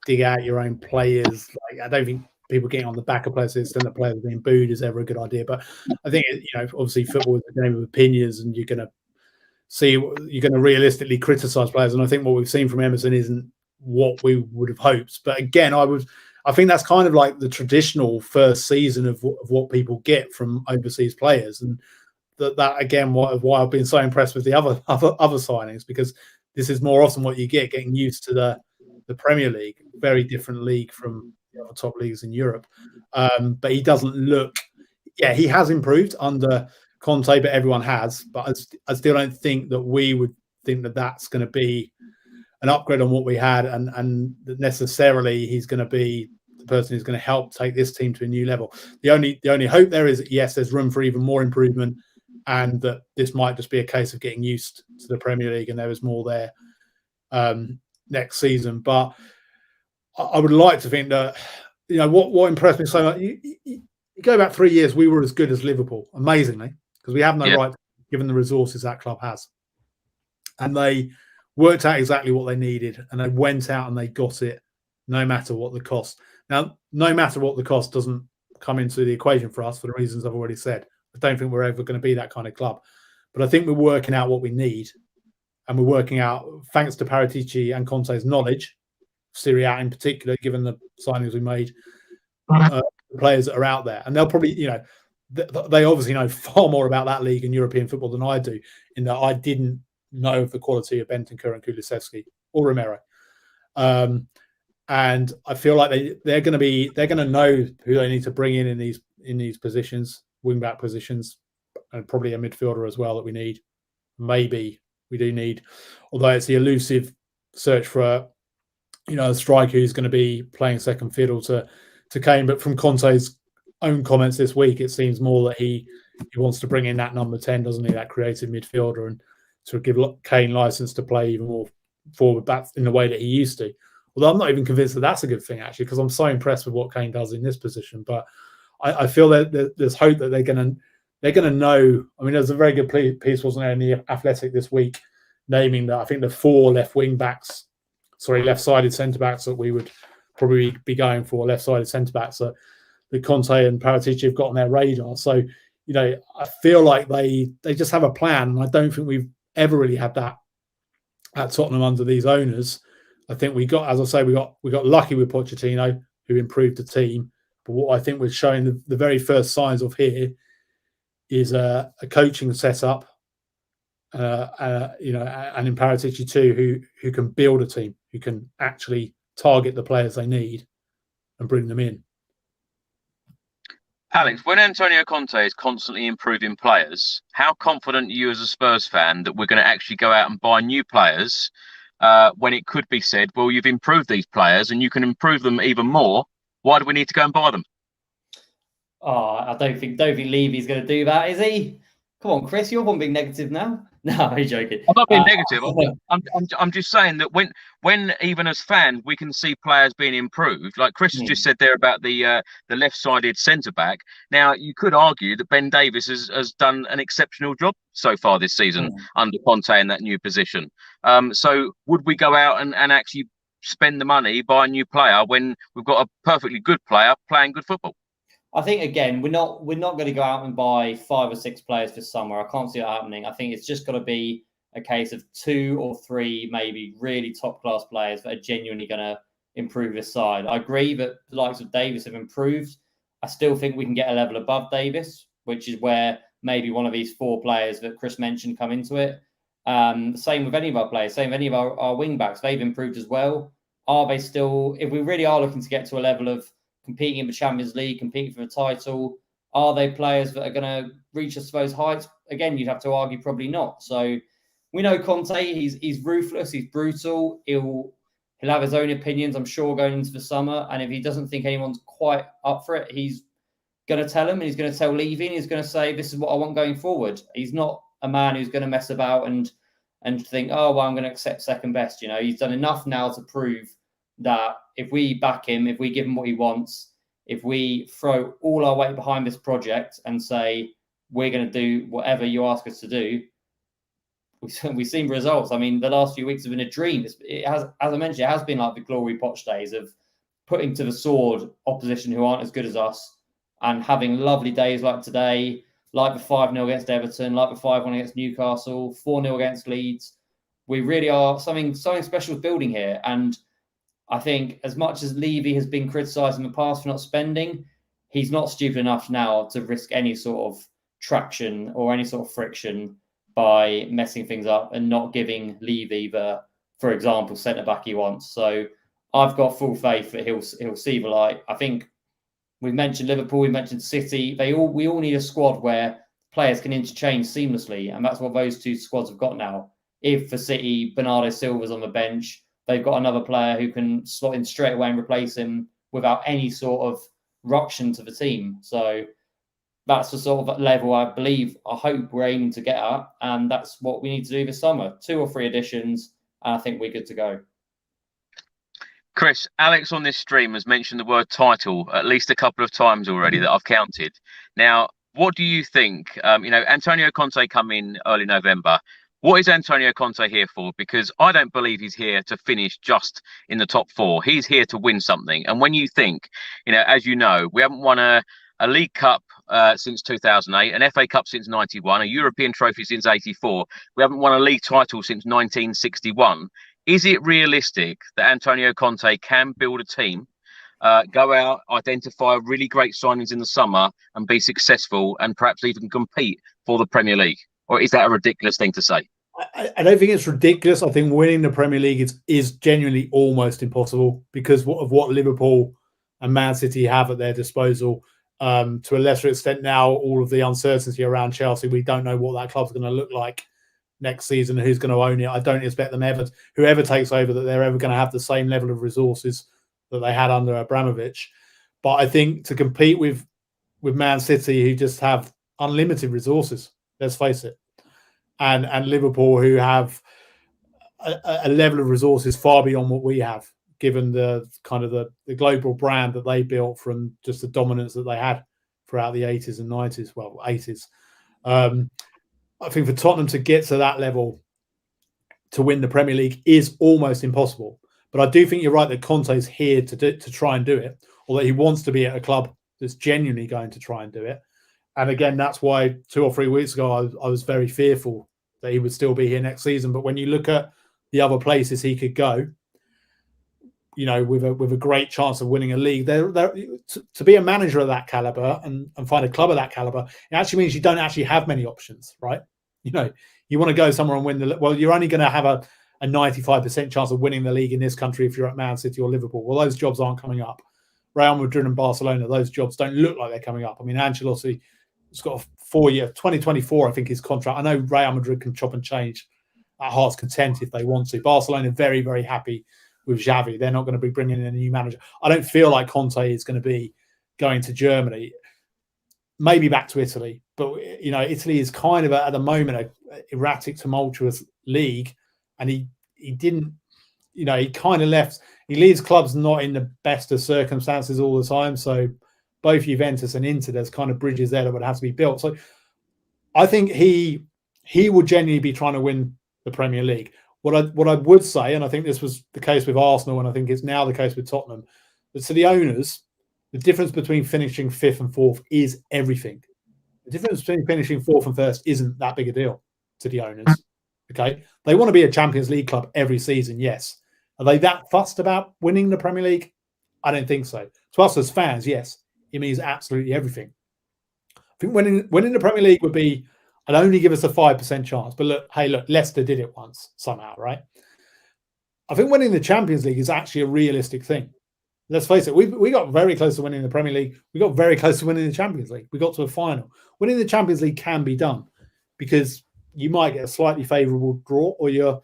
dig out your own players. I don't think people getting on the back of players and the players being booed is ever a good idea. But I think obviously football is a game of opinions, and you're going to realistically criticise players. And I think what we've seen from Emerson isn't what we would have hoped. But again, I think that's kind of like the traditional first season of what people get from overseas players, and that again why I've been so impressed with the other signings, because this is more often what you getting used to the Premier League, very different league from the other top leagues in Europe. But he doesn't look. Yeah, he has improved under Conte, but everyone has. But I still don't think that we would think that that's going to be an upgrade on what we had, and that necessarily he's going to be the person who's going to help take this team to a new level. The only hope there is that, yes, there's room for even more improvement, and that this might just be a case of getting used to the Premier League, and there is more there next season. But I would like to think that what impressed me so much. You go back 3 years, we were as good as Liverpool, amazingly, because we have no right, given the resources that club has, and they worked out exactly what they needed, and they went out and they got it, no matter what the cost. Now, no matter what the cost doesn't come into the equation for us for the reasons I've already said. I don't think we're ever going to be that kind of club. But I think we're working out what we need, and we're working out, thanks to Paratici and Conte's knowledge, Serie A in particular, given the signings we made, the players that are out there. And they'll probably, they obviously know far more about that league and European football than I do, in that I didn't know of the quality of Bentancur and Kulusevski or Romero, and I feel like they're going to know who they need to bring in these positions, wing back positions, and probably a midfielder as well that we need. Maybe we do need, although it's the elusive search for a striker who's going to be playing second fiddle to Kane. But from Conte's own comments this week, it seems more that he wants to bring in that number 10, doesn't he? That creative midfielder, and to give Kane license to play even more forward back in the way that he used to. Although I'm not even convinced that that's a good thing, actually, because I'm so impressed with what Kane does in this position. But I feel that there's hope that they're going to know. I mean, there's a very good piece, wasn't there, in the Athletic this week, naming that I think the 4 left-sided centre-backs that we would probably be going for, left-sided centre-backs that Conte and Paratici have got on their radar. So, I feel like they just have a plan, and I don't think we've ever really had that at Tottenham under these owners. I think we got lucky with Pochettino, who improved the team. But what I think we're showing the very first signs of here is a coaching setup, and in Paratici too, who can build a team, who can actually target the players they need and bring them in. Alex, when Antonio Conte is constantly improving players, how confident are you as a Spurs fan that we're going to actually go out and buy new players when it could be said, well, you've improved these players and you can improve them even more. Why do we need to go and buy them? Oh, I don't think Levy's going to do that, is he? Come on, Chris, you're one being negative now. No, I'm joking. I'm not being negative. I'm just saying that when even as fans we can see players being improved, like Chris has just said there about the left-sided centre-back. Now you could argue that Ben Davies has done an exceptional job so far this season under Conte in that new position. So would we go out and actually spend the money, buy a new player when we've got a perfectly good player playing good football? I think, again, we're not going to go out and buy 5 or 6 players this summer. I can't see that happening. I think it's just got to be a case of 2 or 3 maybe really top-class players that are genuinely going to improve this side. I agree that the likes of Davies have improved. I still think we can get a level above Davies, which is where maybe one of these 4 players that Chris mentioned come into it. Same with any of our players, same with any of our wing-backs. They've improved as well. Are they still, if we really are looking to get to a level of competing in the Champions League, competing for the title, are they players that are going to reach us to those heights? Again, you'd have to argue probably not. So we know Conte, he's ruthless, he's brutal. He'll have his own opinions, I'm sure, going into the summer. And if he doesn't think anyone's quite up for it, he's going to tell him, and he's going to tell Levy, and he's going to say, this is what I want going forward. He's not a man who's going to mess about and think, oh, well, I'm going to accept second best. He's done enough now to prove that if we back him, if we give him what he wants, if we throw all our weight behind this project and say, we're going to do whatever you ask us to do, we've seen results. I mean, the last few weeks have been a dream. It has, as I mentioned, it has been like the glory Poch days of putting to the sword opposition who aren't as good as us and having lovely days like today, like the 5-0 against Everton, like the 5-1 against Newcastle, 4-0 against Leeds. We really are something special building here. And I think as much as Levy has been criticised in the past for not spending, he's not stupid enough now to risk any sort of traction or any sort of friction by messing things up and not giving Levy the, for example, centre-back he wants. So I've got full faith that he'll see the light. I think we've mentioned Liverpool, we've mentioned City. We all need a squad where players can interchange seamlessly, and that's what those 2 squads have got now. If for City, Bernardo Silva's on the bench, they've got another player who can slot in straight away and replace him without any sort of ruction to the team. So that's the sort of level I hope we're aiming to get at. And that's what we need to do this summer. 2 or 3 additions, and I think we're good to go. Chris, Alex on this stream has mentioned the word title at least a couple of times already that I've counted. Now, what do you think? Antonio Conte come in early November. What is Antonio Conte here for? Because I don't believe he's here to finish just in the top 4. He's here to win something. And when you think, as you know, we haven't won a League Cup since 2008, an FA Cup since 91, a European trophy since 84. We haven't won a league title since 1961. Is it realistic that Antonio Conte can build a team, go out, identify really great signings in the summer and be successful and perhaps even compete for the Premier League? Or is that a ridiculous thing to say? I don't think it's ridiculous. I think winning the Premier League is genuinely almost impossible because of what Liverpool and Man City have at their disposal. To a lesser extent now, all of the uncertainty around Chelsea, we don't know what that club's going to look like next season, who's going to own it. I don't expect them ever, whoever takes over, that they're ever going to have the same level of resources that they had under Abramovich. But I think to compete with Man City, who just have unlimited resources, let's face it, and Liverpool, who have a level of resources far beyond what we have, given the kind of the global brand that they built from just the dominance that they had throughout the 80s and 90s, well, 80s. I think for Tottenham to get to that level to win the Premier League is almost impossible. But I do think you're right that Conte is here to try and do it, or that he wants to be at a club that's genuinely going to try and do it. And again, that's why 2 or 3 weeks ago, I was very fearful that he would still be here next season. But when you look at the other places he could go, you know, with a great chance of winning a league, to be a manager of that caliber and find a club of that caliber, it actually means you don't actually have many options, right? You know, you want to go somewhere and win you're only going to have a 95% chance of winning the league in this country if you're at Man City or Liverpool. Well, those jobs aren't coming up. Real Madrid and Barcelona, those jobs don't look like they're coming up. I mean, Ancelotti has got a 4-year, 2024, I think, his contract. I know Real Madrid can chop and change at heart's content if they want to. Barcelona very, very happy with Xavi. They're not going to be bringing in a new manager. I don't feel like Conte is going to be going to Germany, maybe back to Italy. But, you know, Italy is kind of, at the moment, an erratic, tumultuous league. And he didn't, you know, he kind of left. He leaves clubs not in the best of circumstances all the time. So both Juventus and Inter, there's kind of bridges there that would have to be built. So I think he will genuinely be trying to win the Premier League. What I would say, and I think this was the case with Arsenal, and I think it's now the case with Tottenham, but to the owners, the difference between finishing 5th and 4th is everything. The difference between finishing 4th and 1st isn't that big a deal to the owners. Okay, they want to be a Champions League club every season, yes. Are they that fussed about winning the Premier League? I don't think so. To us as fans, yes, it means absolutely everything. I think winning the Premier League would be, I'd only give us a 5% chance. But look, Leicester did it once somehow, right? I think winning the Champions League is actually a realistic thing. Let's face it, we got very close to winning the Premier League. We got very close to winning the Champions League. We got to a final. Winning the Champions League can be done because you might get a slightly favourable draw, or you're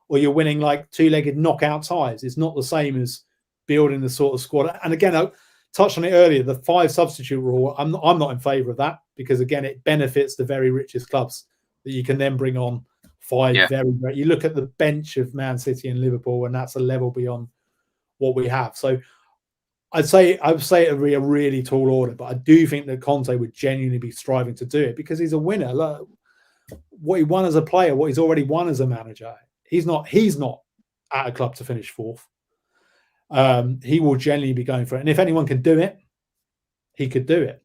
winning like 2-legged knockout ties. It's not the same as building the sort of squad. And again, I touched on it earlier, the 5 substitute rule. I'm not in favour of that because, again, it benefits the very richest clubs that you can then bring on 5 very great. You look at the bench of Man City and Liverpool, and that's a level beyond what we have. So I would say it would be a really tall order, but I do think that Conte would genuinely be striving to do it because he's a winner. Look, what he won as a player, what he's already won as a manager. He's not at a club to finish 4th. He will genuinely be going for it. And if anyone can do it, he could do it.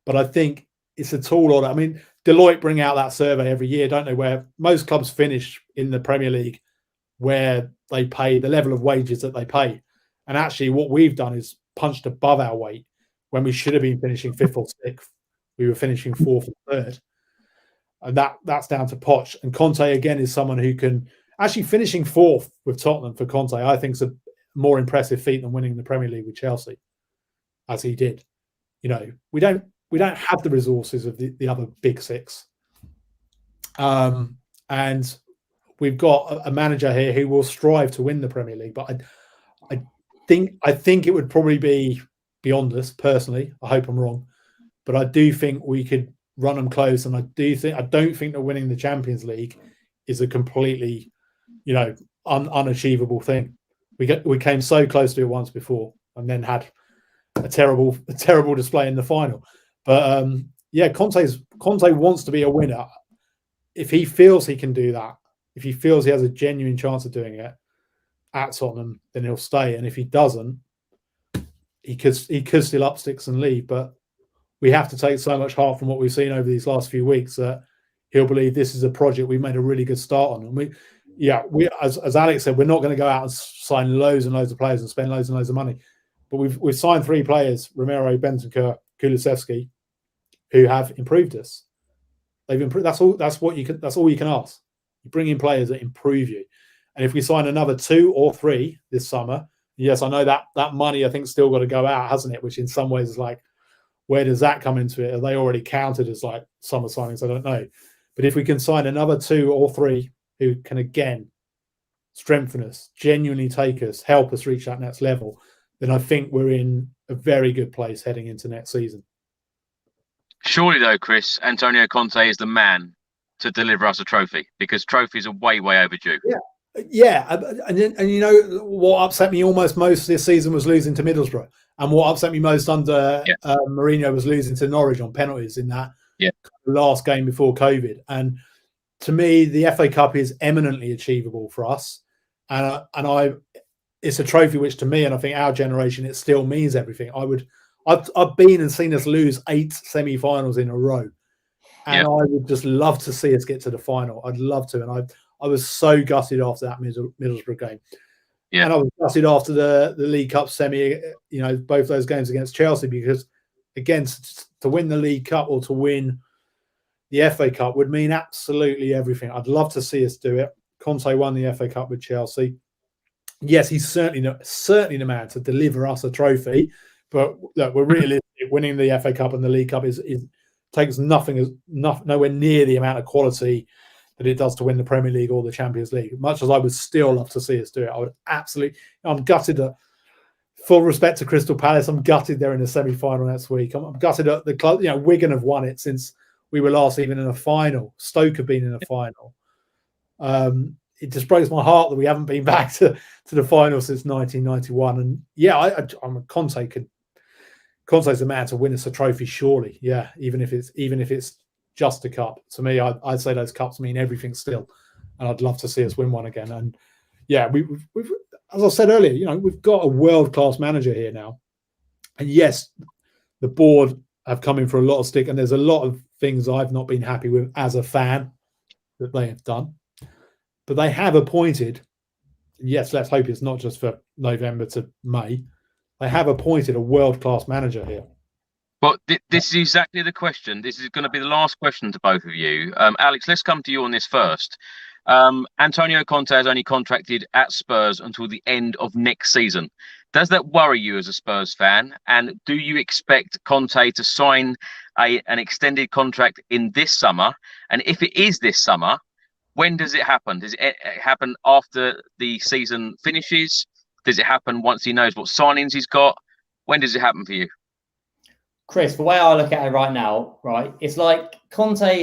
But I think it's a tall order. I mean, Deloitte bring out that survey every year, don't they, where most clubs finish in the Premier League where they pay the level of wages that they pay. And actually what we've done is punched above our weight when we should have been finishing 5th or 6th. We were finishing 4th and 3rd. And that's down to Poch. And Conte, again, is someone who can actually finishing 4th with Tottenham for Conte, I think is a more impressive feat than winning the Premier League with Chelsea, as he did. You know, we don't have the resources of the other big 6. And we've got a manager here who will strive to win the Premier League. But I think it would probably be beyond us, personally. I hope I'm wrong. But I do think we could run them close, and I don't think that winning the Champions League is a completely, you know, unachievable thing. We came so close to it once before, and then had a terrible display in the final. But Conte wants to be a winner. If he feels he can do that, if he feels he has a genuine chance of doing it at Tottenham, then he'll stay. And if he doesn't, he could still up sticks and leave. But we have to take so much heart from what we've seen over these last few weeks that he'll believe this is a project we've made a really good start on. And we as Alex said, we're not going to go out and sign loads and loads of players and spend loads and loads of money. But we've signed 3 players, Romero, Bentancur, Kulusevski, who have improved us. They've improved. That's all you can ask. You bring in players that improve you. And if we sign another 2 or 3 this summer, yes, I know that money I think still got to go out, hasn't it? Which in some ways is like, where does that come into it? Are they already counted as like summer signings? I don't know. But if we can sign another 2 or 3 who can again strengthen us, genuinely take us, help us reach that next level, then I think we're in a very good place heading into next season. Surely, though, Chris, Antonio Conte is the man to deliver us a trophy, because trophies are way, way overdue. Yeah, and you know what upset me almost most this season was losing to Middlesbrough, and what upset me most under Mourinho was losing to Norwich on penalties in that last game before COVID. And to me, the FA Cup is eminently achievable for us, and it's a trophy which, to me, and I think our generation, it still means everything. I've been and seen us lose 8 semi-finals in a row, and I would just love to see us get to the final. I'd love to, and I was so gutted after that Middlesbrough game. Yeah. And I was gutted after the League Cup semi, you know, both those games against Chelsea, because, again, to win the League Cup or to win the FA Cup would mean absolutely everything. I'd love to see us do it. Conte won the FA Cup with Chelsea. Yes, he's certainly the man to deliver us a trophy. But look, we're realistic. Winning the FA Cup and the League Cup takes nowhere near the amount of quality that it does to win the Premier League or the Champions League. Much as I would still love to see us do it, I would absolutely. I'm gutted. Full respect to Crystal Palace, I'm gutted they're in the semi-final next week. I'm gutted at the club. You know, Wigan have won it since we were last even in a final. Stoke have been in a final. It just breaks my heart that we haven't been back to the final since 1991. And yeah, I'm a Conte's a man to win us a trophy, surely. Yeah, even if it's just a cup. To me, I'd say those cups mean everything still, and I'd love to see us win one again. And yeah, we've as I said earlier, you know, we've got a world-class manager here now. And yes, the board have come in for a lot of stick, and there's a lot of things I've not been happy with as a fan that they have done. But they have appointed, yes, let's hope it's not just for November to May, they have appointed a world-class manager here. Well, this is exactly the question. This is going to be the last question to both of you. Alex, let's come to you on this first. Antonio Conte has only contracted at Spurs until the end of next season. Does that worry you as a Spurs fan? And do you expect Conte to sign an extended contract in this summer? And if it is this summer, when does it happen? Does it happen after the season finishes? Does it happen once he knows what signings he's got? When does it happen for you? Chris, the way I look at it right now, right, it's like Conte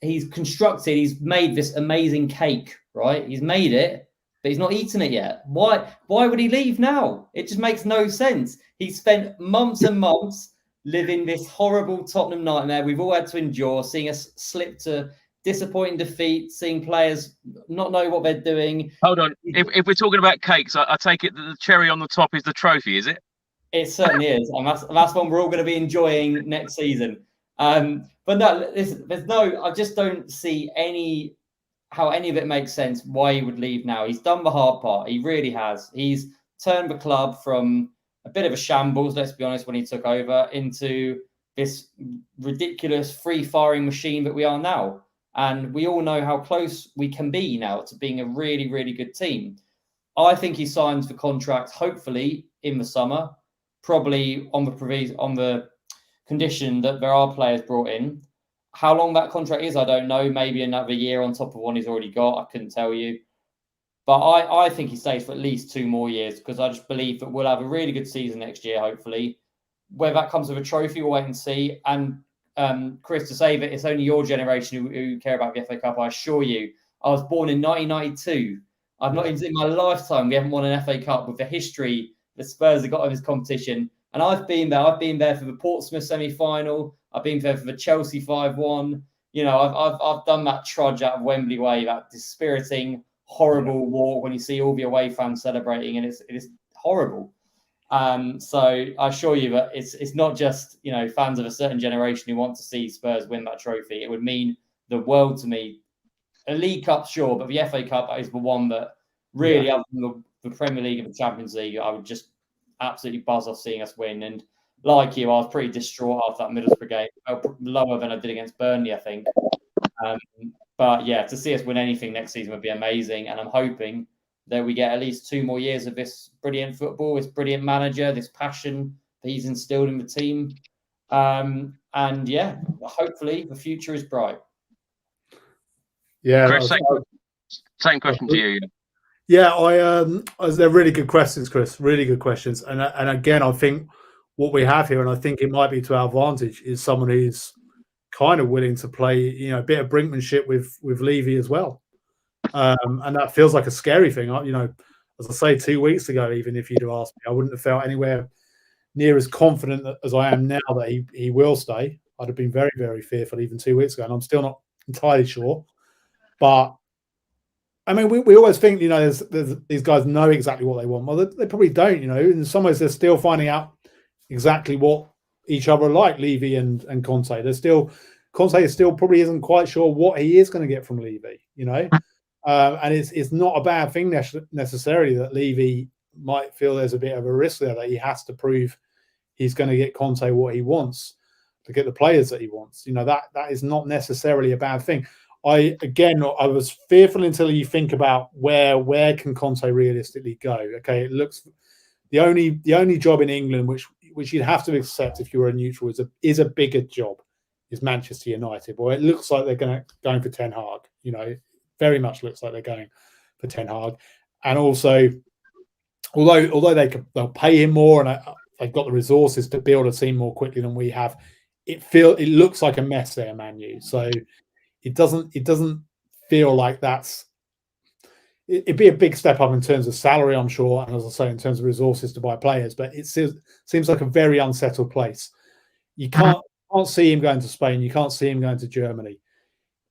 he's made this amazing cake, right? He's made it, but he's not eaten it yet. Why would he leave now? It just makes no sense. He spent months and months living this horrible Tottenham nightmare we've all had to endure, seeing us slip to disappointing defeat, seeing players not know what they're doing. Hold on. If we're talking about cakes, I take it that the cherry on the top is the trophy, is it? It certainly is, and that's one we're all going to be enjoying next season. But no, I just don't see how any of it makes sense. Why he would leave now? He's done the hard part. He really has. He's turned the club from a bit of a shambles, let's be honest, when he took over, into this ridiculous free-firing machine that we are now. And we all know how close we can be now to being a really, really good team. I think he signs the contract, hopefully, in the summer, probably on the condition that there are players brought in. How long that contract is, I don't know. Maybe another year on top of one he's already got. I couldn't tell you. But I think he stays for at least 2 more years, because I just believe that we'll have a really good season next year, hopefully. Whether that comes with a trophy, we'll wait and see. And Chris, to say that it's only your generation who care about the FA Cup, I assure you, I was born in 1992. I've not even in my lifetime, we haven't won an FA Cup with the history the Spurs have got of this competition. And I've been there. I've been there for the Portsmouth semi-final. I've been there for the Chelsea 5-1. You know, I've done that trudge out of Wembley Way, that dispiriting, horrible walk when you see all the away fans celebrating, and it is horrible. So I assure you that it's not just, you know, fans of a certain generation who want to see Spurs win that trophy. It would mean the world to me. A League Cup, sure, but the FA Cup is the one that really, other than the Premier League and the Champions League, I would just absolutely buzz off seeing us win. And like you, I was pretty distraught after that Middlesbrough game. I felt lower than I did against Burnley, I think. But yeah, to see us win anything next season would be amazing. And I'm hoping that we get at least 2 more years of this brilliant football, this brilliant manager, this passion that he's instilled in the team. And yeah, hopefully the future is bright. Yeah, Chris, same question to you. Yeah, they're really good questions, Chris. Really good questions. And again, I think what we have here, and I think it might be to our advantage, is someone who's kind of willing to play, a bit of brinkmanship with Levy as well. And that feels like a scary thing. As I say, 2 weeks ago, even if you'd have asked me, I wouldn't have felt anywhere near as confident as I am now that he will stay. I'd have been very, very fearful even 2 weeks ago, and I'm still not entirely sure. But I mean, we always think, there's these guys know exactly what they want. Well, they probably don't. In some ways, they're still finding out exactly what each other are like, Levy and Conte. Conte still probably isn't quite sure what he is going to get from Levy. And it's not a bad thing necessarily that Levy might feel there's a bit of a risk there, that he has to prove he's going to get Conte what he wants, to get the players that he wants. That is not necessarily a bad thing. I was fearful until you think about where can Conte realistically go. Okay, it looks the only job in England which you'd have to accept if you were a neutral is a bigger job is Manchester United. Well, it looks like they're going for Ten Hag. Very much looks like they're going for Ten Hag, and also although they'll pay him more and they've got the resources to build a team more quickly than we have, it looks like a mess there, Man U. So it doesn't feel like it'd be a big step up in terms of salary, I'm sure, and as I say, in terms of resources to buy players, but it seems like a very unsettled place. You can't see him going to Spain, you can't see him going to Germany.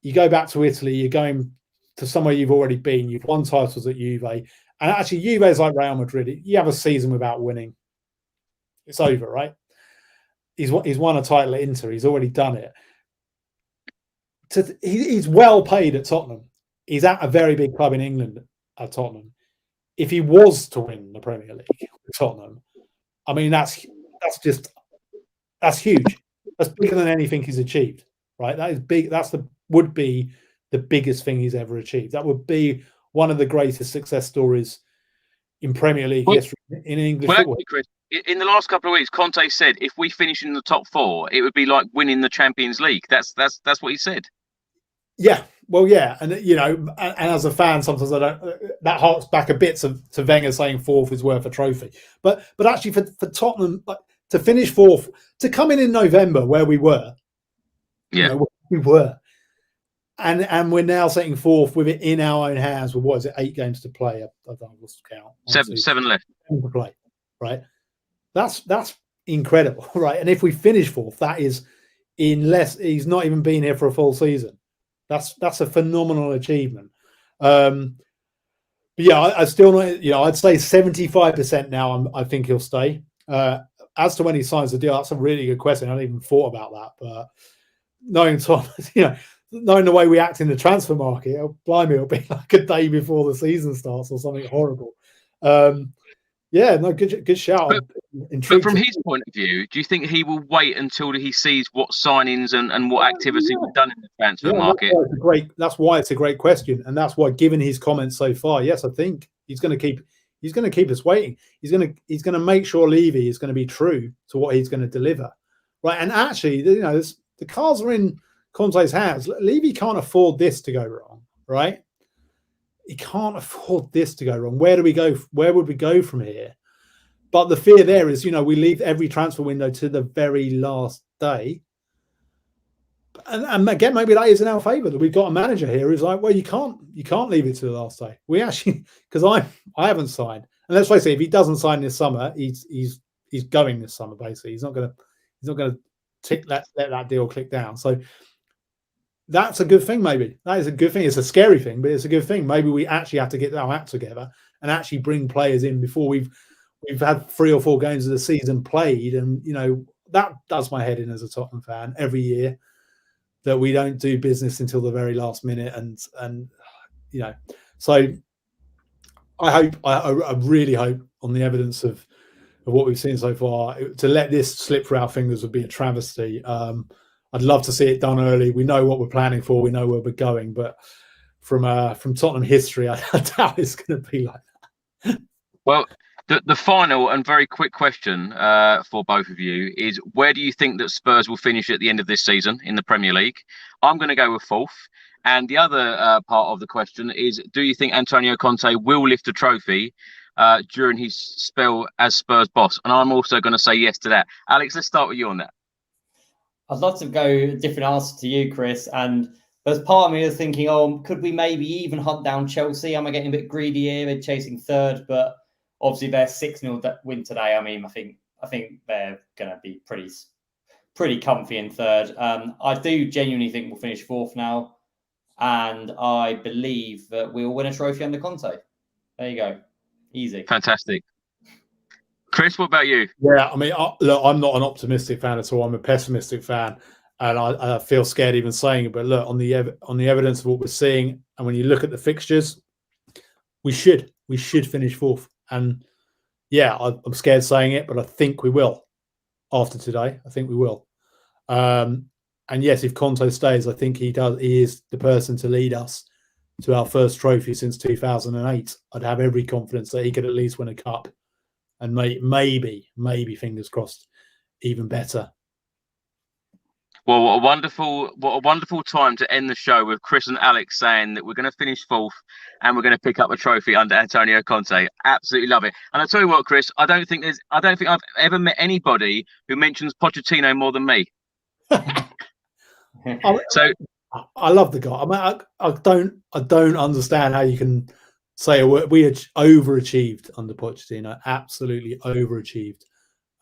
You go back to Italy, you're going to somewhere you've already been, you've won titles at Juve, and actually Juve is like Real Madrid. You have a season without winning, it's over, right? He's won a title at Inter, he's already done it. He's well paid at Tottenham. He's at a very big club in England at Tottenham. If he was to win the Premier League at Tottenham, I mean, that's huge. That's bigger than anything he's achieved, right? That is big. Would be the biggest thing he's ever achieved. That would be one of the greatest success stories in Premier League history in English football. Actually, Chris, in the last couple of weeks, Conte said if we finish in the top four, it would be like winning the Champions League. That's what he said. Yeah, well, yeah, and and as a fan, sometimes that harks back a bit to Wenger saying fourth is worth a trophy. But actually, for Tottenham to finish fourth, to come in November where we were, we were, and we're now sitting fourth with it in our own hands. With what is it, 8 games to play? I don't know what's the count. Seven left. 7 to play, right? That's incredible, right? And if we finish fourth, that is he's not even been here for a full season. That's a phenomenal achievement. But yeah, I still not. I'd say 75% now. I think he'll stay. As to when he signs the deal, that's a really good question. I hadn't even thought about that. But knowing Tom, knowing the way we act in the transfer market, it'll be like a day before the season starts or something horrible. Yeah, no, good shout. But from his point of view, do you think he will wait until he sees what signings and what activity we've done in the transfer market? That's why it's a great question, and that's why, given his comments so far, yes, I think he's going to keep us waiting. He's going to make sure Levy is going to be true to what he's going to deliver, right? And actually, the cards are in Conte's hands. Levy can't afford this to go wrong, right? He can't afford this to go wrong. Where do we go? Where would we go from here? But the fear there is, we leave every transfer window to the very last day. And again, maybe that is in our favour, that we've got a manager here who's like, well, you can't leave it to the last day. We actually, because I haven't signed. And let's face it, if he doesn't sign this summer, he's going this summer, basically. He's not gonna let that deal click down. So that's a good thing, maybe. That is a good thing. It's a scary thing, but it's a good thing. Maybe we actually have to get our act together and actually bring players in before we've had 3 or 4 games of the season played. And, that does my head in as a Tottenham fan every year, that we don't do business until the very last minute. And so I really hope, on the evidence of what we've seen so far, to let this slip through our fingers would be a travesty. I'd love to see it done early. We know what we're planning for. We know where we're going. But from Tottenham history, I doubt it's going to be like that. Well, the final and very quick question for both of you is, where do you think that Spurs will finish at the end of this season in the Premier League? I'm going to go with 4th. And the other part of the question is, do you think Antonio Conte will lift a trophy during his spell as Spurs boss? And I'm also going to say yes to that. Alex, let's start with you on that. I'd love to go a different answer to you, Chris. And there's part of me that's thinking, oh, could we maybe even hunt down Chelsea? Am I getting a bit greedy here? They're chasing third, but obviously they're 6-0 win today. I mean, I think they're going to be pretty comfy in third. I do genuinely think we'll finish fourth now, and I believe that we'll win a trophy under Conte. There you go, easy, fantastic. Chris, what about you? Yeah, I mean, look, I'm not an optimistic fan at all. I'm a pessimistic fan, and I feel scared even saying it. But look, on the evidence of what we're seeing, and when you look at the fixtures, we should finish fourth. And yeah, I'm scared saying it, but I think we will. After today, I think we will. And yes, if Conte stays, I think he does. He is the person to lead us to our first trophy since 2008. I'd have every confidence that he could at least win a cup. And maybe, fingers crossed, even better. Well, what a wonderful time to end the show with Chris and Alex saying that we're going to finish fourth and we're going to pick up a trophy under Antonio Conte. Absolutely love it. And I tell you what, Chris, I don't think I've ever met anybody who mentions Pochettino more than me. So I love the guy. I mean, I don't understand how you can say we overachieved under Pochettino. Absolutely overachieved.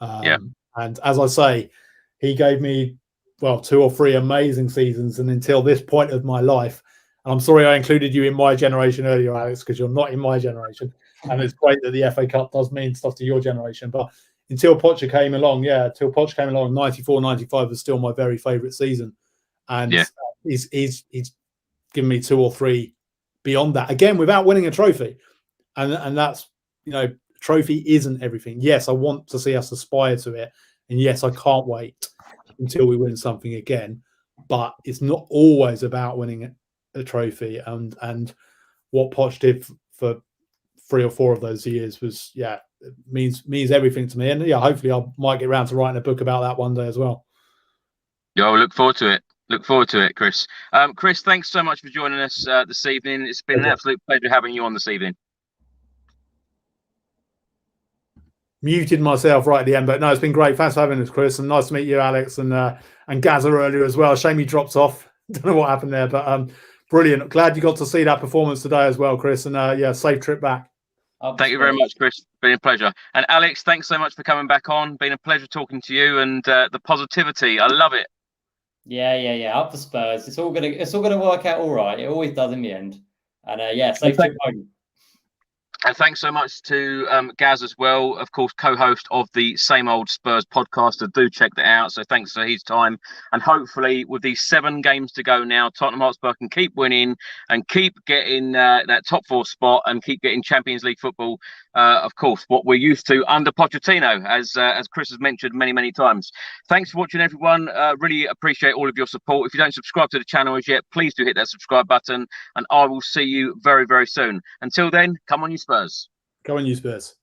And as I say, he gave me 2 or 3 amazing seasons, and until this point of my life, and I'm sorry I included you in my generation earlier, Alex, because you're not in my generation, and it's great that the FA Cup does mean stuff to your generation, but until Poch came along, 94, 95 was still my very favourite season, and he's given me 2 or 3 beyond that, again without winning a trophy, and that's, trophy isn't everything. Yes, I want to see us aspire to it, and yes, I can't wait until we win something again, but it's not always about winning a trophy, and what Poch did for 3 or 4 of those years was means everything to me, and hopefully I might get around to writing a book about that one day as well. Look forward to it, Chris. Chris, thanks so much for joining us this evening. It's been an absolute pleasure having you on this evening. Muted myself right at the end, but no, it's been great. Thanks for having us, Chris, and nice to meet you, Alex, and Gaza earlier as well. Shame you dropped off. Don't know what happened there, but brilliant. Glad you got to see that performance today as well, Chris, and safe trip back. Thank you very much, Chris. Been a pleasure. And Alex, thanks so much for coming back on. Been a pleasure talking to you, and the positivity. I love it. Yeah. Up the Spurs. It's all gonna work out all right. It always does in the end. And safe trip home. And thanks so much to Gaz as well, of course, co-host of the Same Old Spurs podcast. So do check that out. So thanks for his time. And hopefully with these 7 games to go now, Tottenham Hotspur can keep winning and keep getting that top 4 spot and keep getting Champions League football. Of course, what we're used to under Pochettino, as Chris has mentioned many times. Thanks for watching, everyone. Really appreciate all of your support. If you don't subscribe to the channel as yet, please do hit that subscribe button, and I will see you very, very soon. Until then, come on, you Spurs. Go on, you Spurs.